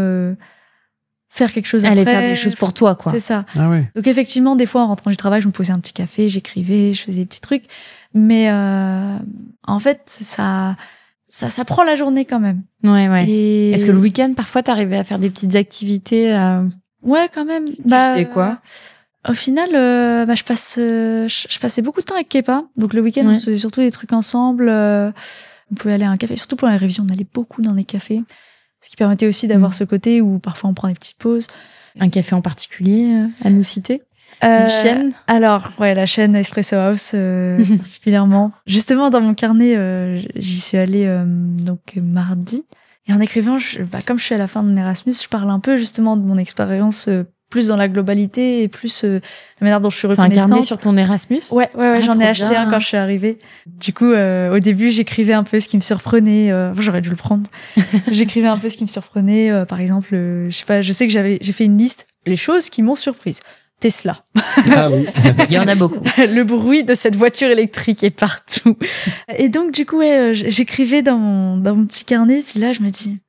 faire quelque chose après. Aller faire des choses pour toi, quoi. C'est ça. Ah ouais. Donc effectivement, des fois, en rentrant du travail, je me posais un petit café, j'écrivais, je faisais des petits trucs. Mais en fait, ça prend la journée quand même. Ouais. Et... Est-ce que le week-end, parfois, t'arrivais à faire des petites activités Ouais, quand même. Tu fais quoi? Au final, je passais beaucoup de temps avec Kepa. Donc le week-end, on faisait surtout des trucs ensemble. On pouvait aller à un café. Surtout pour la révision, on allait beaucoup dans des cafés. Ce qui permettait aussi d'avoir ce côté où parfois on prend des petites pauses. Un café en particulier à nous citer? Une chaîne? Alors, la chaîne Espresso House, particulièrement. Justement, dans mon carnet, j'y suis allée donc mardi. Et en écrivant, comme je suis à la fin de mon Erasmus, je parle un peu justement de mon expérience plus dans la globalité et plus la manière dont je suis reconnaissante. Un carnet sur ton Erasmus? Ouais, j'en ai acheté un quand je suis arrivée. Du coup, au début, j'écrivais un peu ce qui me surprenait. J'aurais dû le prendre. J'écrivais un peu ce qui me surprenait. Par exemple, je sais que j'ai fait une liste, les choses qui m'ont surprise. Tesla. Ah oui. Il y en a beaucoup. Le bruit de cette voiture électrique est partout. Et donc, du coup, j'écrivais dans mon petit carnet. Puis là, je me dis,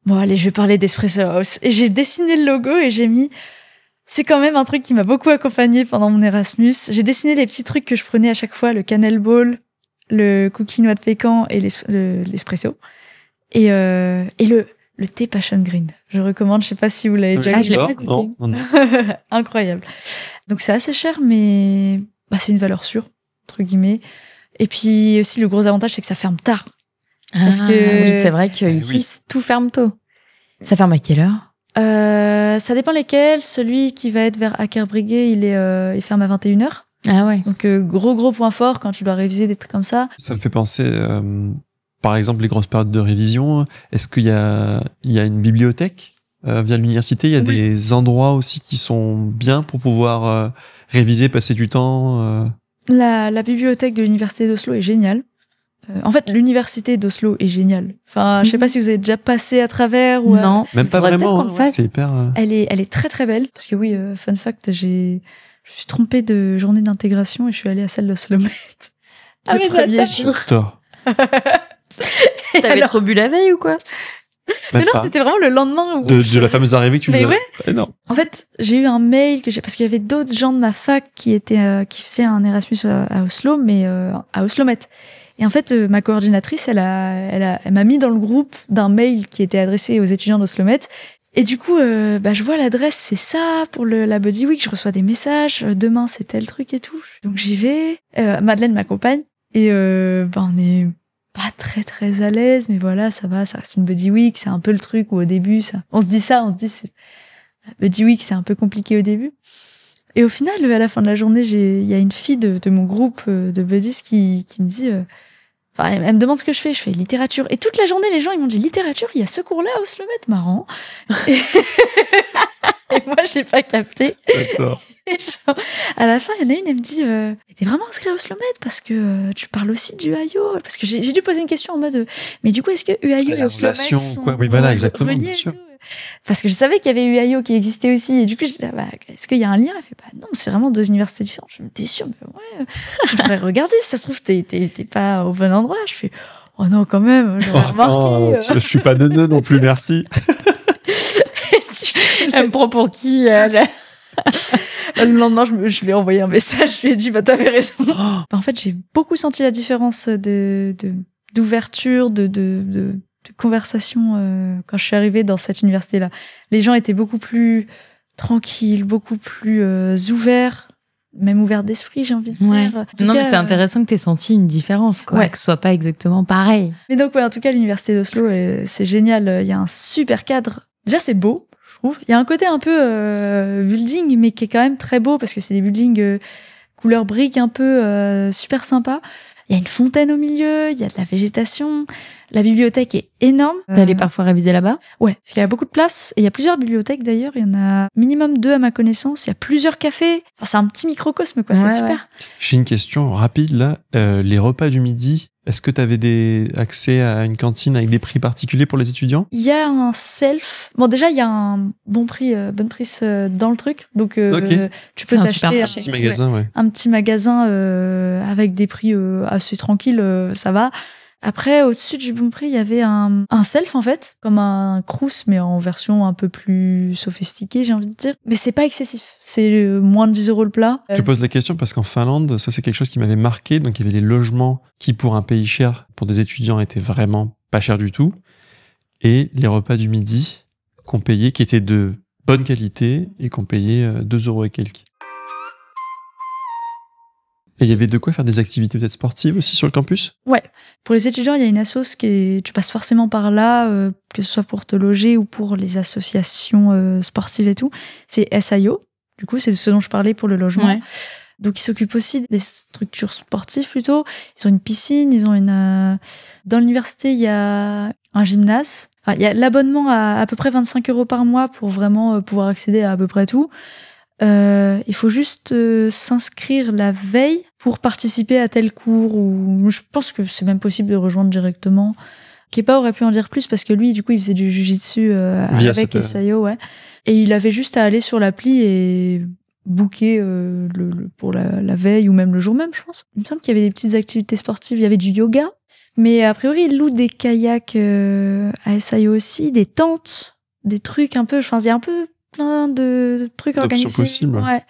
bon, allez, je vais parler d'Espresso House. Et j'ai dessiné le logo et j'ai mis, c'est quand même un truc qui m'a beaucoup accompagnée pendant mon Erasmus. J'ai dessiné les petits trucs que je prenais à chaque fois, le cannelle ball, le cookie noix de pécan et l'espresso. Et le thé passion green. Je recommande, je sais pas si vous l'avez déjà je l'ai pas goûté. Non. Incroyable. Donc c'est assez cher, mais c'est une valeur sûre, entre guillemets. Et puis aussi, le gros avantage, c'est que ça ferme tard. Parce que oui, c'est vrai qu'ici, tout ferme tôt. Ça ferme à quelle heure? Ça dépend lesquels. Celui qui va être vers Akerbrygge, il ferme à 21h. Ah ouais. Donc gros point fort quand tu dois réviser des trucs comme ça. Ça me fait penser, par exemple, les grosses périodes de révision. Est-ce qu'il y a une bibliothèque via l'université? Il y a des endroits aussi qui sont bien pour pouvoir réviser, passer du temps. La bibliothèque de l'université d'Oslo est géniale. En fait, l'université d'Oslo est géniale. Enfin, je sais pas si vous avez déjà passé à travers ou non, même pas vraiment. C'est hyper. Elle est très très belle parce que oui, fun fact, je suis trompée de journée d'intégration et je suis allée à celle d'Oslomet. Le premier jour. T'avais trop bu la veille ou quoi? Mais non, c'était vraiment le lendemain de la fameuse arrivée que tu disais. Ouais. Non. En fait, j'ai eu un mail parce qu'il y avait d'autres gens de ma fac qui faisaient un Erasmus à Oslo, mais à Oslomet. Et en fait, ma coordinatrice, elle m'a mis dans le groupe d'un mail qui était adressé aux étudiants d'Oslomet. Et du coup, je vois l'adresse, c'est ça pour la Buddy Week. Je reçois des messages. Demain, c'est tel truc et tout. Donc j'y vais. Madeleine m'accompagne et on est pas très très à l'aise, mais voilà, ça va. Ça reste une Buddy Week. C'est un peu le truc où au début, on se dit la Buddy Week, c'est un peu compliqué au début. Et au final, à la fin de la journée, il y a une fille de mon groupe de buddies qui me dit, elle me demande ce que je fais littérature. Et toute la journée, les gens, ils m'ont dit littérature, il y a ce cours-là à Oslomet, marrant. Et moi, j'ai pas capté. D'accord. Et à la fin, il y en a une, elle me dit, t'es vraiment inscrit à Oslomet parce que tu parles aussi du UAIO. Parce que j'ai dû poser une question en mode, mais du coup, est-ce que UAIO et Oslomet sont oui, voilà, exactement, reliés bien sûr. Parce que je savais qu'il y avait UAIO qui existait aussi. Et du coup, je disais, est-ce qu'il y a un lien? Elle fait, non, c'est vraiment deux universités différentes. Je me dis, t'es sûre? Mais ouais, je devrais regarder. Si ça se trouve, t'es pas au bon endroit. Je fais, oh non, quand même. Je suis pas neuneu non plus, merci. Elle me prend pour qui? Le lendemain, je lui ai envoyé un message. Je lui ai dit, t'avais raison. En fait, j'ai beaucoup senti la différence d'ouverture, de conversation quand je suis arrivée dans cette université-là. Les gens étaient beaucoup plus tranquilles, beaucoup plus ouverts, même ouverts d'esprit, j'ai envie de dire. Mais c'est intéressant que t'aies senti une différence, quoi, que ce soit pas exactement pareil. Mais donc, en tout cas, l'université d'Oslo, c'est génial. Il y a un super cadre. Déjà, c'est beau. Je trouve. Il y a un côté un peu building, mais qui est quand même très beau parce que c'est des buildings couleur brique un peu super sympa. Il y a une fontaine au milieu, il y a de la végétation. La bibliothèque est énorme. T'es allée parfois réviser là-bas? Ouais, parce qu'il y a beaucoup de place. Et il y a plusieurs bibliothèques d'ailleurs. Il y en a minimum 2 à ma connaissance. Il y a plusieurs cafés. Enfin, c'est un petit microcosme, quoi. C'est super. Ouais. J'ai une question rapide là. Les repas du midi, est-ce que tu avais accès à une cantine avec des prix particuliers pour les étudiants? Il y a un self. Bon, déjà, il y a un bonne prise dans le truc. Donc, tu peux t'acheter un petit magasin, ouais. Un petit magasin avec des prix assez tranquilles, ça va. Après, au-dessus du bon prix, il y avait un self, en fait, comme un Crous, mais en version un peu plus sophistiquée, j'ai envie de dire. Mais c'est pas excessif. C'est moins de 10 € le plat. Je pose la question parce qu'en Finlande, ça, c'est quelque chose qui m'avait marqué. Donc, il y avait les logements qui, pour un pays cher, pour des étudiants, étaient vraiment pas chers du tout. Et les repas du midi qu'on payait, qui étaient de bonne qualité et qu'on payait 2 € et quelques. Et il y avait de quoi faire des activités peut-être sportives aussi sur le campus? Ouais. Pour les étudiants, il y a une assoce tu passes forcément par là, que ce soit pour te loger ou pour les associations sportives et tout. C'est SIO. Du coup, c'est ce dont je parlais pour le logement. Ouais. Donc, ils s'occupent aussi des structures sportives plutôt. Ils ont une piscine, ils ont dans l'université, il y a un gymnase. Enfin, il y a l'abonnement à peu près 25 € par mois pour vraiment pouvoir accéder à peu près tout. Il faut juste s'inscrire la veille pour participer à tel cours, ou je pense que c'est même possible de rejoindre directement. Kepa aurait pu en dire plus parce que lui, du coup, il faisait du jujitsu avec SIO, ouais. Et il avait juste à aller sur l'appli et booker pour la veille ou même le jour même, je pense. Il me semble qu'il y avait des petites activités sportives, il y avait du yoga, mais a priori, il loue des kayaks à SIO aussi, des tentes, des trucs un peu, enfin, il y a un peu plein de trucs organisés. Possibles. Ouais.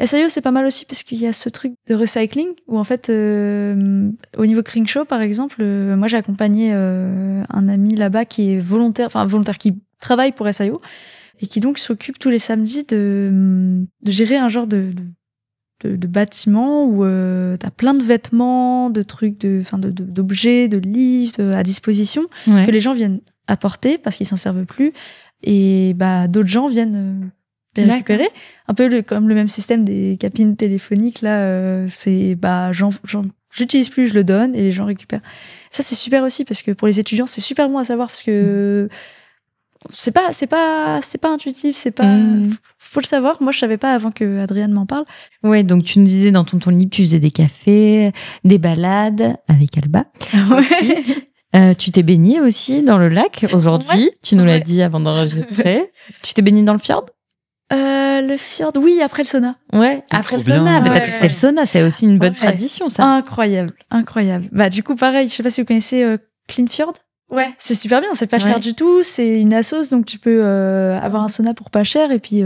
SIO, c'est pas mal aussi parce qu'il y a ce truc de recycling où en fait, au niveau Crenshaw, par exemple, moi j'ai accompagné un ami là-bas qui est volontaire, qui travaille pour SIO et qui donc s'occupe tous les samedis de gérer un genre de bâtiment où t'as plein de vêtements, de trucs, d'objets, de livres à disposition que les gens viennent apporter parce qu'ils s'en servent plus. Et d'autres gens viennent récupérer. Un peu comme le même système des cabines téléphoniques, là, j'utilise plus, je le donne et les gens récupèrent. Ça, c'est super aussi parce que pour les étudiants, c'est super bon à savoir parce que c'est pas intuitif, faut le savoir. Moi, je savais pas avant que Adrienne m'en parle. Ouais, donc tu nous disais dans ton livre, tu faisais des cafés, des balades avec Alba. Ouais. Tu t'es baignée aussi dans le lac aujourd'hui. Ouais. Tu nous l'as dit avant d'enregistrer. Tu t'es baignée dans le fjord? Le fjord, oui, après le sauna. Ouais, après le sauna. Mais t'as testé le sauna, c'est aussi une bonne tradition, ça. Incroyable. Du coup, pareil, je sais pas si vous connaissez Clean Fjord. Ouais, c'est super bien, c'est pas cher du tout. C'est une assos, donc tu peux avoir un sauna pour pas cher et puis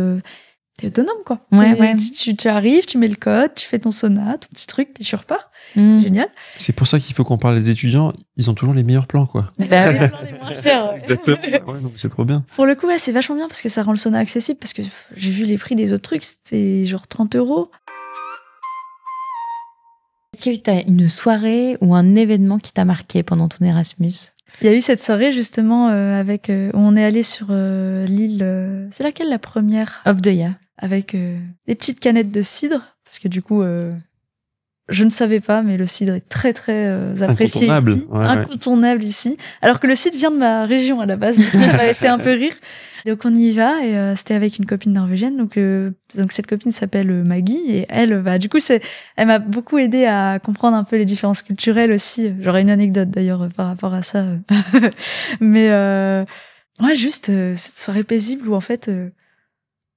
t'es autonome, quoi. Ouais. Tu arrives, tu mets le code, tu fais ton sauna, ton petit truc, puis tu repars. C'est génial. C'est pour ça qu'il faut qu'on parle des étudiants. Ils ont toujours les meilleurs plans, quoi. Les plans les moins chers. Exactement. Ouais, donc c'est trop bien. Pour le coup, c'est vachement bien parce que ça rend le sauna accessible. Parce que j'ai vu les prix des autres trucs, c'était genre 30 €. Est-ce que tu as une soirée ou un événement qui t'a marqué pendant ton Erasmus? Il y a eu cette soirée justement où on est allé sur l'île. C'est laquelle la première? Of the Year. Avec des petites canettes de cidre parce que du coup je ne savais pas, mais le cidre est très très apprécié incontournable ici, alors que le cidre vient de ma région à la base, donc ça m'avait fait un peu rire. Donc on y va et c'était avec une copine norvégienne, donc cette copine s'appelle Maggie et elle du coup elle m'a beaucoup aidé à comprendre un peu les différences culturelles aussi. J'aurais une anecdote d'ailleurs par rapport à ça mais juste cette soirée paisible où en fait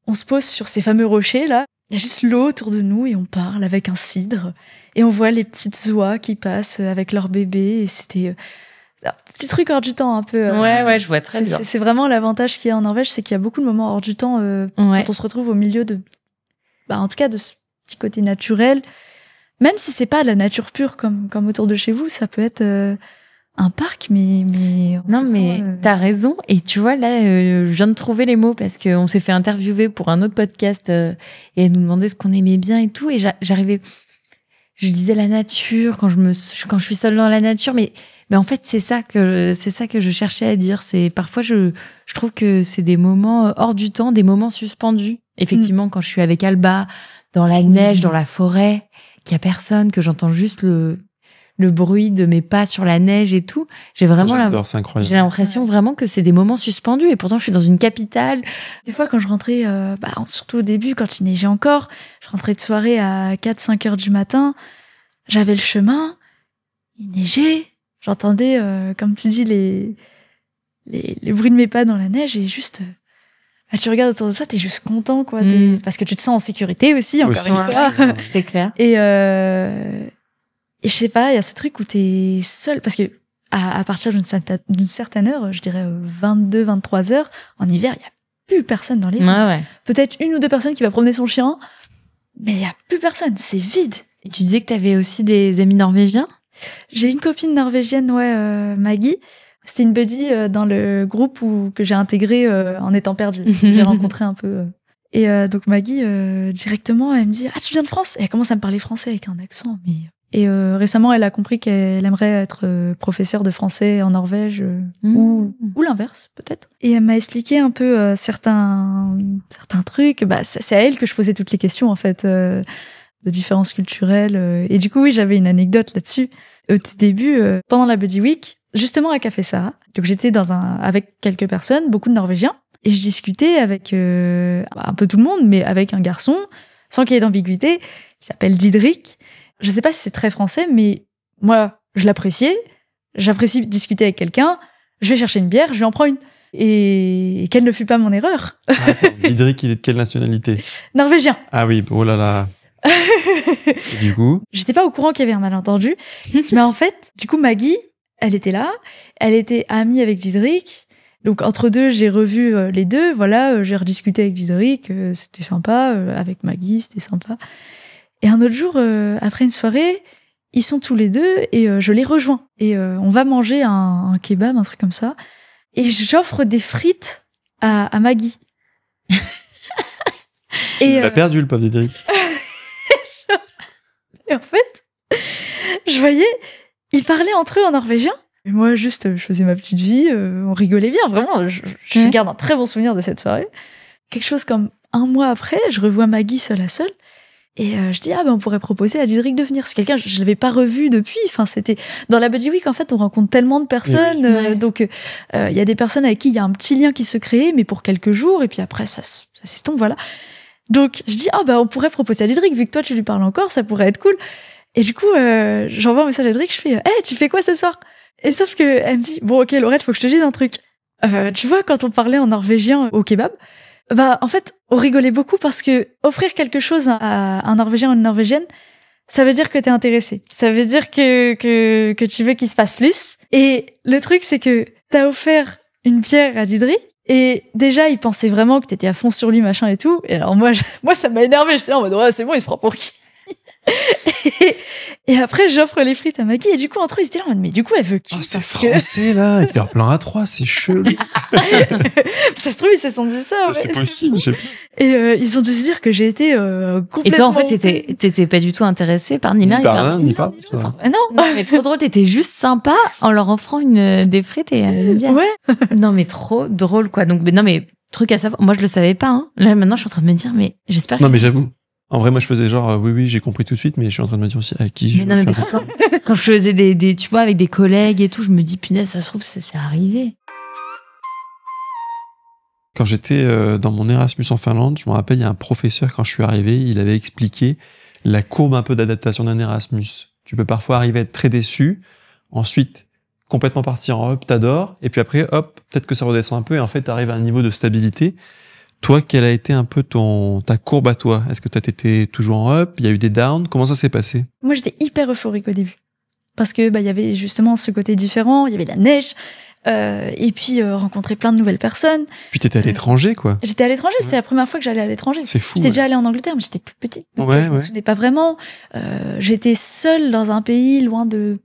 on se pose sur ces fameux rochers là, il y a juste l'eau autour de nous et on parle avec un cidre et on voit les petites oies qui passent avec leurs bébés et c'était un petit truc hors du temps un peu. Ouais, je vois très bien. C'est vraiment l'avantage qu'il y a en Norvège, c'est qu'il y a beaucoup de moments hors du temps quand on se retrouve au milieu en tout cas de ce petit côté naturel. Même si c'est pas de la nature pure comme autour de chez vous, ça peut être un parc, mais t'as raison. Et tu vois, là, je viens de trouver les mots parce qu'on s'est fait interviewer pour un autre podcast et elle nous demandait ce qu'on aimait bien et tout. Et je disais la nature quand je suis seule dans la nature, mais en fait c'est ça que je cherchais à dire. C'est parfois je trouve que c'est des moments hors du temps, des moments suspendus. Effectivement, quand je suis avec Alba dans la neige, dans la forêt, qu'il y a personne, que j'entends juste le bruit de mes pas sur la neige et tout, j'ai l'impression vraiment que c'est des moments suspendus. Et pourtant, je suis dans une capitale. Des fois, quand je rentrais, surtout au début, quand il neigeait encore, je rentrais de soirée à 4-5 heures du matin, j'avais le chemin, il neigeait, j'entendais, comme tu dis, les bruits de mes pas dans la neige et juste... tu regardes autour de ça, t'es juste content, quoi. Parce que tu te sens en sécurité aussi, encore une fois. C'est clair. Et je sais pas, il y a ce truc où t'es seul. Parce que à partir d'une certaine heure, je dirais 22, 23 heures, en hiver, il y a plus personne dans les rues. Ouais. Peut-être 1 ou 2 personnes qui va promener son chien, mais il y a plus personne. C'est vide. Et tu disais que t'avais aussi des amis norvégiens? J'ai une copine norvégienne, Maggie. C'était une buddy dans le groupe que j'ai intégré en étant perdue. J'ai rencontré un peu. Et donc Maggie, directement, elle me dit « Ah, tu viens de France ?» Et elle commence à me parler français avec un accent. Et récemment, elle a compris qu'elle aimerait être professeure de français en Norvège ou l'inverse, peut-être. Et elle m'a expliqué un peu certains trucs. C'est à elle que je posais toutes les questions, en fait, de différences culturelles. Et du coup, oui, j'avais une anecdote là-dessus. Au tout début, pendant la Buddy Week, justement à Café Sarah. Donc j'étais avec quelques personnes, beaucoup de Norvégiens, et je discutais avec un peu tout le monde, mais avec un garçon, sans qu'il y ait d'ambiguïté, qui s'appelle Didrik. Je sais pas si c'est très français, mais moi, je l'appréciais. J'apprécie discuter avec quelqu'un. Je vais chercher une bière, je lui en prends une. Et quelle ne fut pas mon erreur. Attends, Didrik, il est de quelle nationalité? Norvégien. Ah oui, oh là là. Et du coup, j'étais pas au courant qu'il y avait un malentendu, mais en fait, du coup, Maggie, elle était là, elle était amie avec Didrik. Donc entre deux, j'ai revu les deux. Voilà, j'ai rediscuté avec Didrik, c'était sympa. Avec Maggie, c'était sympa. Et un autre jour, après une soirée, ils sont tous les deux et je les rejoins. Et on va manger un kebab, un truc comme ça. Et j'offre des frites à Maggie. tu l'as perdu, le pauvre Didrik. Et en fait, je voyais, ils parlaient entre eux en norvégien. Et moi, juste, je faisais ma petite vie, on rigolait bien, vraiment. Je garde un très bon souvenir de cette soirée. Quelque chose comme 1 mois après, je revois Maggie seule à seule. Et je dis, on pourrait proposer à Didrik de venir. C'est quelqu'un, je l'avais pas revu depuis. Enfin, c'était dans la Buddy Week, en fait, on rencontre tellement de personnes. Donc, il y a des personnes avec qui il y a un petit lien qui se crée, mais pour quelques jours. Et puis après, ça s'estompe, voilà. Donc, je dis, on pourrait proposer à Didrik, vu que toi, tu lui parles encore, ça pourrait être cool. Et du coup, j'envoie un message à Didrik, je fais, tu fais quoi ce soir? Et sauf que elle me dit, bon, ok, Laurette, faut que je te dise un truc. Tu vois, quand on parlait en norvégien au kebab, en fait, on rigolait beaucoup parce que offrir quelque chose à un Norvégien ou une Norvégienne, ça veut dire que t'es intéressé. Ça veut dire que tu veux qu'il se passe plus. Et le truc, c'est que t'as offert une bière à Didrik. Et déjà, il pensait vraiment que t'étais à fond sur lui, machin et tout. Et alors moi, ça m'a énervé. J'étais là en mode, ouais, c'est bon, il se prend pour qui? et après, j'offre les frites à Maggie. Et du coup, entre eux, ils étaient là en mode, mais du coup, elle veut qui? C'est français, là, avec leur plan A3, c'est chelou. Ça se trouve, ils se sont dit ça. Ouais. C'est possible, je sais pas. Et ils ont dû se dire que j'ai été complètement... Et toi, en fait, t'étais pas du tout intéressée par ni l'un ni par l'autre. Non, mais trop drôle, t'étais juste sympa en leur offrant des frites et une bière. Ouais. Non, mais trop drôle, quoi. Donc, mais truc à savoir. Moi, je le savais pas, hein. Là, maintenant, je suis en train de me dire, mais j'espère. Non, mais j'avoue. En vrai, moi, je faisais genre, oui, j'ai compris tout de suite, mais je suis en train de me dire aussi à qui je veux faire. Quand je faisais des, tu vois, avec des collègues et tout, je me dis, punaise, ça se trouve, c'est arrivé. Quand j'étais dans mon Erasmus en Finlande, je me rappelle, il y a un professeur, quand je suis arrivé, il avait expliqué la courbe un peu d'adaptation d'un Erasmus. Tu peux parfois arriver à être très déçu, ensuite complètement partir en hop, t'adores, et puis après, hop, peut-être que ça redescend un peu, et en fait, t'arrives à un niveau de stabilité. Toi, quelle a été un peu ta courbe à toi? Est-ce que t'étais toujours en up? Il y a eu des downs? Comment ça s'est passé? Moi, j'étais hyper euphorique au début. Parce que, il y avait justement ce côté différent, il y avait la neige, et puis rencontrer plein de nouvelles personnes. Puis t'étais à l'étranger, quoi. J'étais à l'étranger, c'était la première fois que j'allais à l'étranger. C'est fou. J'étais déjà allée en Angleterre, mais j'étais toute petite. Donc je me souvenais pas vraiment. J'étais seule dans un pays, loin de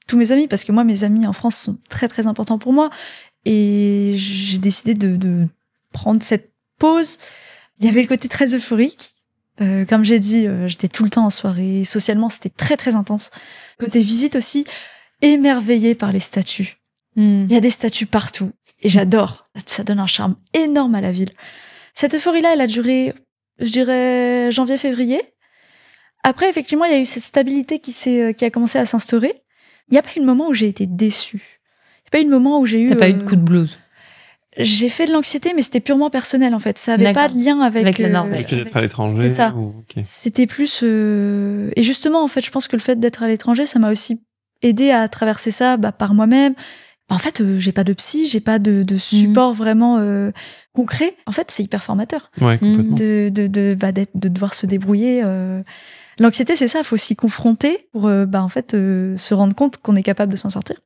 tous mes amis, parce que moi, mes amis en France sont très, très importants pour moi. Et j'ai décidé de prendre cette pause. Il y avait le côté très euphorique. Comme j'ai dit, j'étais tout le temps en soirée. Socialement, c'était très très intense. Côté visite aussi, émerveillée par les statues. Il y a des statues partout et j'adore. Ça donne un charme énorme à la ville. Cette euphorie-là, elle a duré, je dirais, janvier-février. Après, effectivement, il y a eu cette stabilité qui a commencé à s'instaurer. Il n'y a pas eu de moment où j'ai été déçue. Il n'y a pas eu de moment où j'ai eu... T'as pas eu de coup de blues? J'ai fait de l'anxiété, mais c'était purement personnel, en fait. Ça avait pas de lien avec la Norvège. Le fait d'être à l'étranger. C'est ça. Okay. C'était plus... Et justement, en fait, je pense que le fait d'être à l'étranger, ça m'a aussi aidé à traverser ça par moi-même. En fait, j'ai pas de psy, j'ai pas de support vraiment concret. En fait, c'est hyper formateur. Ouais, complètement. De devoir se débrouiller. L'anxiété, c'est ça, il faut s'y confronter pour en fait se rendre compte qu'on est capable de s'en sortir.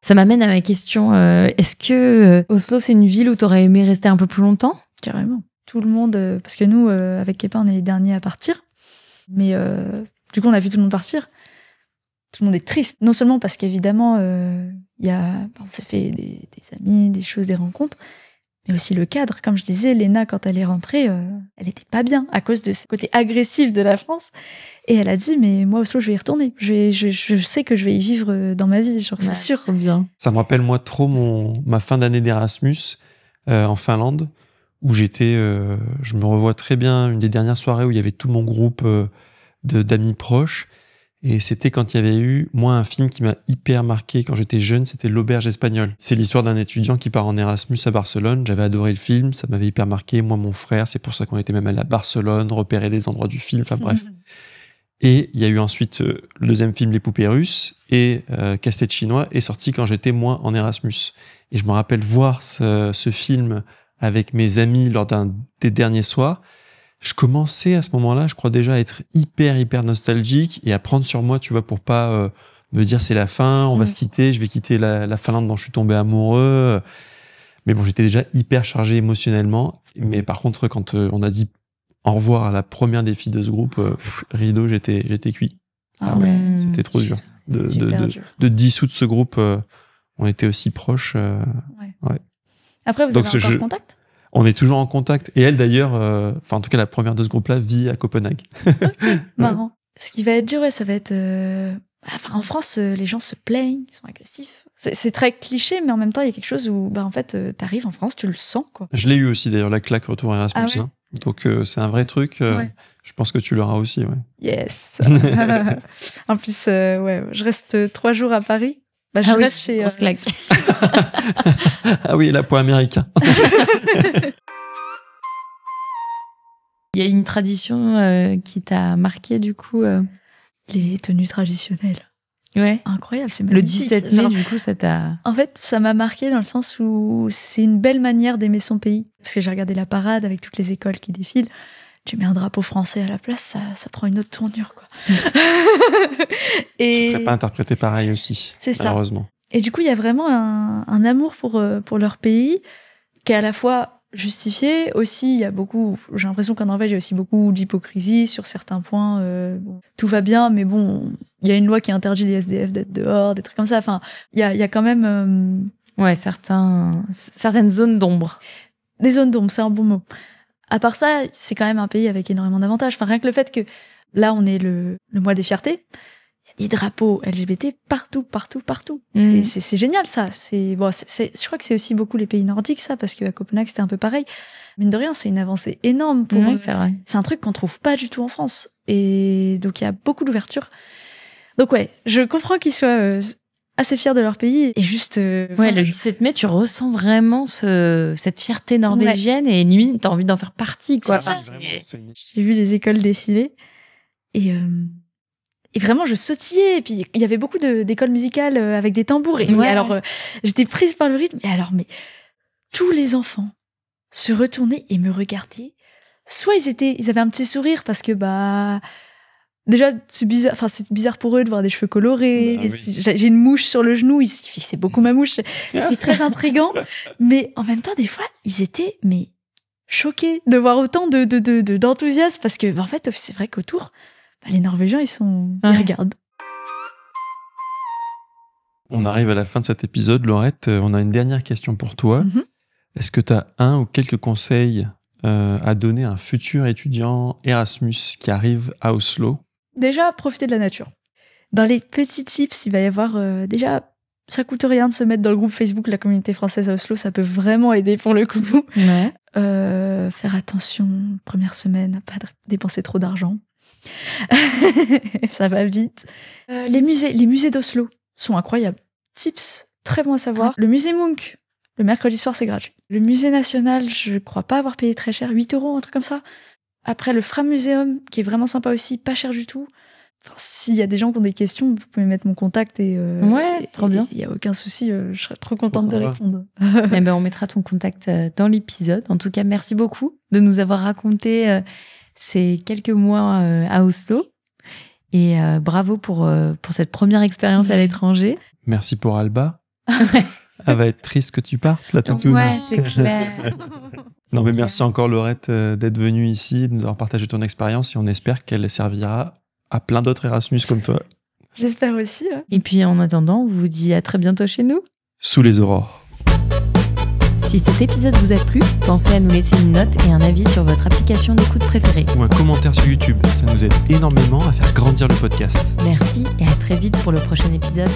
Ça m'amène à ma question. Est-ce que Oslo, c'est une ville où t'aurais aimé rester un peu plus longtemps? Carrément. Tout le monde, parce que nous, avec Kepa, on est les derniers à partir. Mais du coup, on a vu tout le monde partir. Tout le monde est triste. Non seulement parce qu'évidemment, on s'est fait des amis, des choses, des rencontres, mais aussi le cadre. Comme je disais, Léna, quand elle est rentrée, elle était pas bien à cause de ce côté agressif de la France. Et elle a dit, mais moi, Oslo, je vais y retourner. Je sais que je vais y vivre dans ma vie, genre, c'est sûr. Trop bien. Ça me rappelle, moi, trop ma fin d'année d'Erasmus en Finlande, où j'étais, je me revois très bien, une des dernières soirées où il y avait tout mon groupe d'amis proches. Et c'était quand il y avait eu, moi, un film qui m'a hyper marqué quand j'étais jeune, c'était L'Auberge espagnole. C'est l'histoire d'un étudiant qui part en Erasmus à Barcelone. J'avais adoré le film, ça m'avait hyper marqué. Moi, mon frère, c'est pour ça qu'on était même allé à Barcelone, repérer des endroits du film, enfin bref. Et il y a eu ensuite le deuxième film, Les Poupées Russes, et Casse-tête chinois est sorti quand j'étais, moi, en Erasmus. Et je me rappelle voir ce film avec mes amis lors d'un des derniers soirs. Je commençais à ce moment-là, je crois déjà à être hyper nostalgique et à prendre sur moi, tu vois, pour pas me dire c'est la fin, on va se quitter, je vais quitter la Finlande dont je suis tombé amoureux. Mais bon, j'étais déjà hyper chargé émotionnellement. Mais par contre, quand on a dit au revoir à la première des filles de ce groupe, rideau, j'étais cuit. Ah ouais. C'était trop dur. De dissoudre ce groupe, on était aussi proches. Ouais. Après, vous avez encore contact? On est toujours en contact. Et elle, d'ailleurs, en tout cas, la première de ce groupe-là vit à Copenhague. Okay, marrant. Ce qui va être dur, ça va être... en France, les gens se plaignent, ils sont agressifs. C'est très cliché, mais en même temps, il y a quelque chose où, en fait, t'arrives en France, tu le sens, quoi. Je l'ai eu aussi, d'ailleurs, la claque retour Erasmus. Ah ouais. Donc, c'est un vrai truc. Je pense que tu l'auras aussi, ouais. Yes. En plus, je reste 3 jours à Paris. Je reste chez... Grosse claque. Ah oui, la peau américain. Il y a une tradition qui t'a marqué, du coup Les tenues traditionnelles. Ouais. Incroyable, c'est magnifique. Le 17 mai, du coup, ça t'a... En fait, ça m'a marqué dans le sens où c'est une belle manière d'aimer son pays. Parce que j'ai regardé la parade avec toutes les écoles qui défilent. Tu mets un drapeau français à la place, ça prend une autre tournure, quoi. Et... Ça serait pas interprété pareil aussi, c'est ça. Malheureusement. Et du coup, il y a vraiment un amour pour leur pays qui est à la fois justifié. Aussi, il y a beaucoup... J'ai l'impression qu'en Norvège, il y a aussi beaucoup d'hypocrisie sur certains points. Tout va bien, mais bon, il y a une loi qui interdit les SDF d'être dehors, des trucs comme ça. Enfin, il y a quand même... certaines zones d'ombre. Des zones d'ombre, c'est un bon mot. À part ça, c'est quand même un pays avec énormément d'avantages. Enfin, rien que le fait que là, on est le mois des fiertés, il y a des drapeaux LGBT partout. C'est génial, ça. Je crois que c'est aussi beaucoup les pays nordiques, ça, parce qu'à Copenhague, c'était un peu pareil. Mine de rien, c'est une avancée énorme. C'est vrai. C'est un truc qu'on trouve pas du tout en France. Et donc, il y a beaucoup d'ouverture. Donc, je comprends qu'ils soient assez fiers de leur pays. Et juste... le 17 mai, tu ressens vraiment cette fierté norvégienne et nuit, t'as envie d'en faire partie, quoi. C'est ça. J'ai vu les écoles défiler et vraiment, je sautillais. Et puis, il y avait beaucoup d'écoles musicales avec des tambours. Et alors, j'étais prise par le rythme. Mais tous les enfants se retournaient et me regardaient. Soit ils avaient un petit sourire parce que, déjà, c'est bizarre. Enfin, c'est bizarre pour eux de voir des cheveux colorés. Oui. J'ai une mouche sur le genou. C'est beaucoup ma mouche. C'était très intriguant. Mais en même temps, des fois, ils étaient, choqués de voir autant d'enthousiasme parce que, en fait, c'est vrai qu'autour, les Norvégiens, ils regardent. On arrive à la fin de cet épisode, Laurette. On a une dernière question pour toi. Est-ce que tu as un ou quelques conseils à donner à un futur étudiant Erasmus qui arrive à Oslo? Déjà, profiter de la nature. Dans les petits tips, il va y avoir déjà, ça coûte rien de se mettre dans le groupe Facebook de la communauté française à Oslo, ça peut vraiment aider pour le coup. Ouais. Faire attention, première semaine, à pas dépenser trop d'argent. Ça va vite. Les musées d'Oslo sont incroyables. Tips, très bon à savoir. Le musée Munch, le mercredi soir, c'est gratuit. Le musée national, je crois pas avoir payé très cher, 8 €, un truc comme ça. Après, le Fram Museum, qui est vraiment sympa aussi, pas cher du tout. Enfin, s'il y a des gens qui ont des questions, vous pouvez mettre mon contact ouais, trop bien. Il y a aucun souci, je serais trop contente de répondre. Eh ben, on mettra ton contact dans l'épisode. En tout cas, merci beaucoup de nous avoir raconté ces quelques mois à Oslo. Et bravo pour cette première expérience à l'étranger. Merci pour Alba. Elle va être triste que tu partes, la toutoune. Ouais, c'est clair. Non, mais merci encore, Laurette, d'être venue ici, de nous avoir partagé ton expérience et on espère qu'elle servira à plein d'autres Erasmus comme toi. J'espère aussi. Ouais. Et puis, en attendant, on vous dit à très bientôt chez nous. Sous les aurores. Si cet épisode vous a plu, pensez à nous laisser une note et un avis sur votre application d'écoute préférée. Ou un commentaire sur YouTube, ça nous aide énormément à faire grandir le podcast. Merci et à très vite pour le prochain épisode.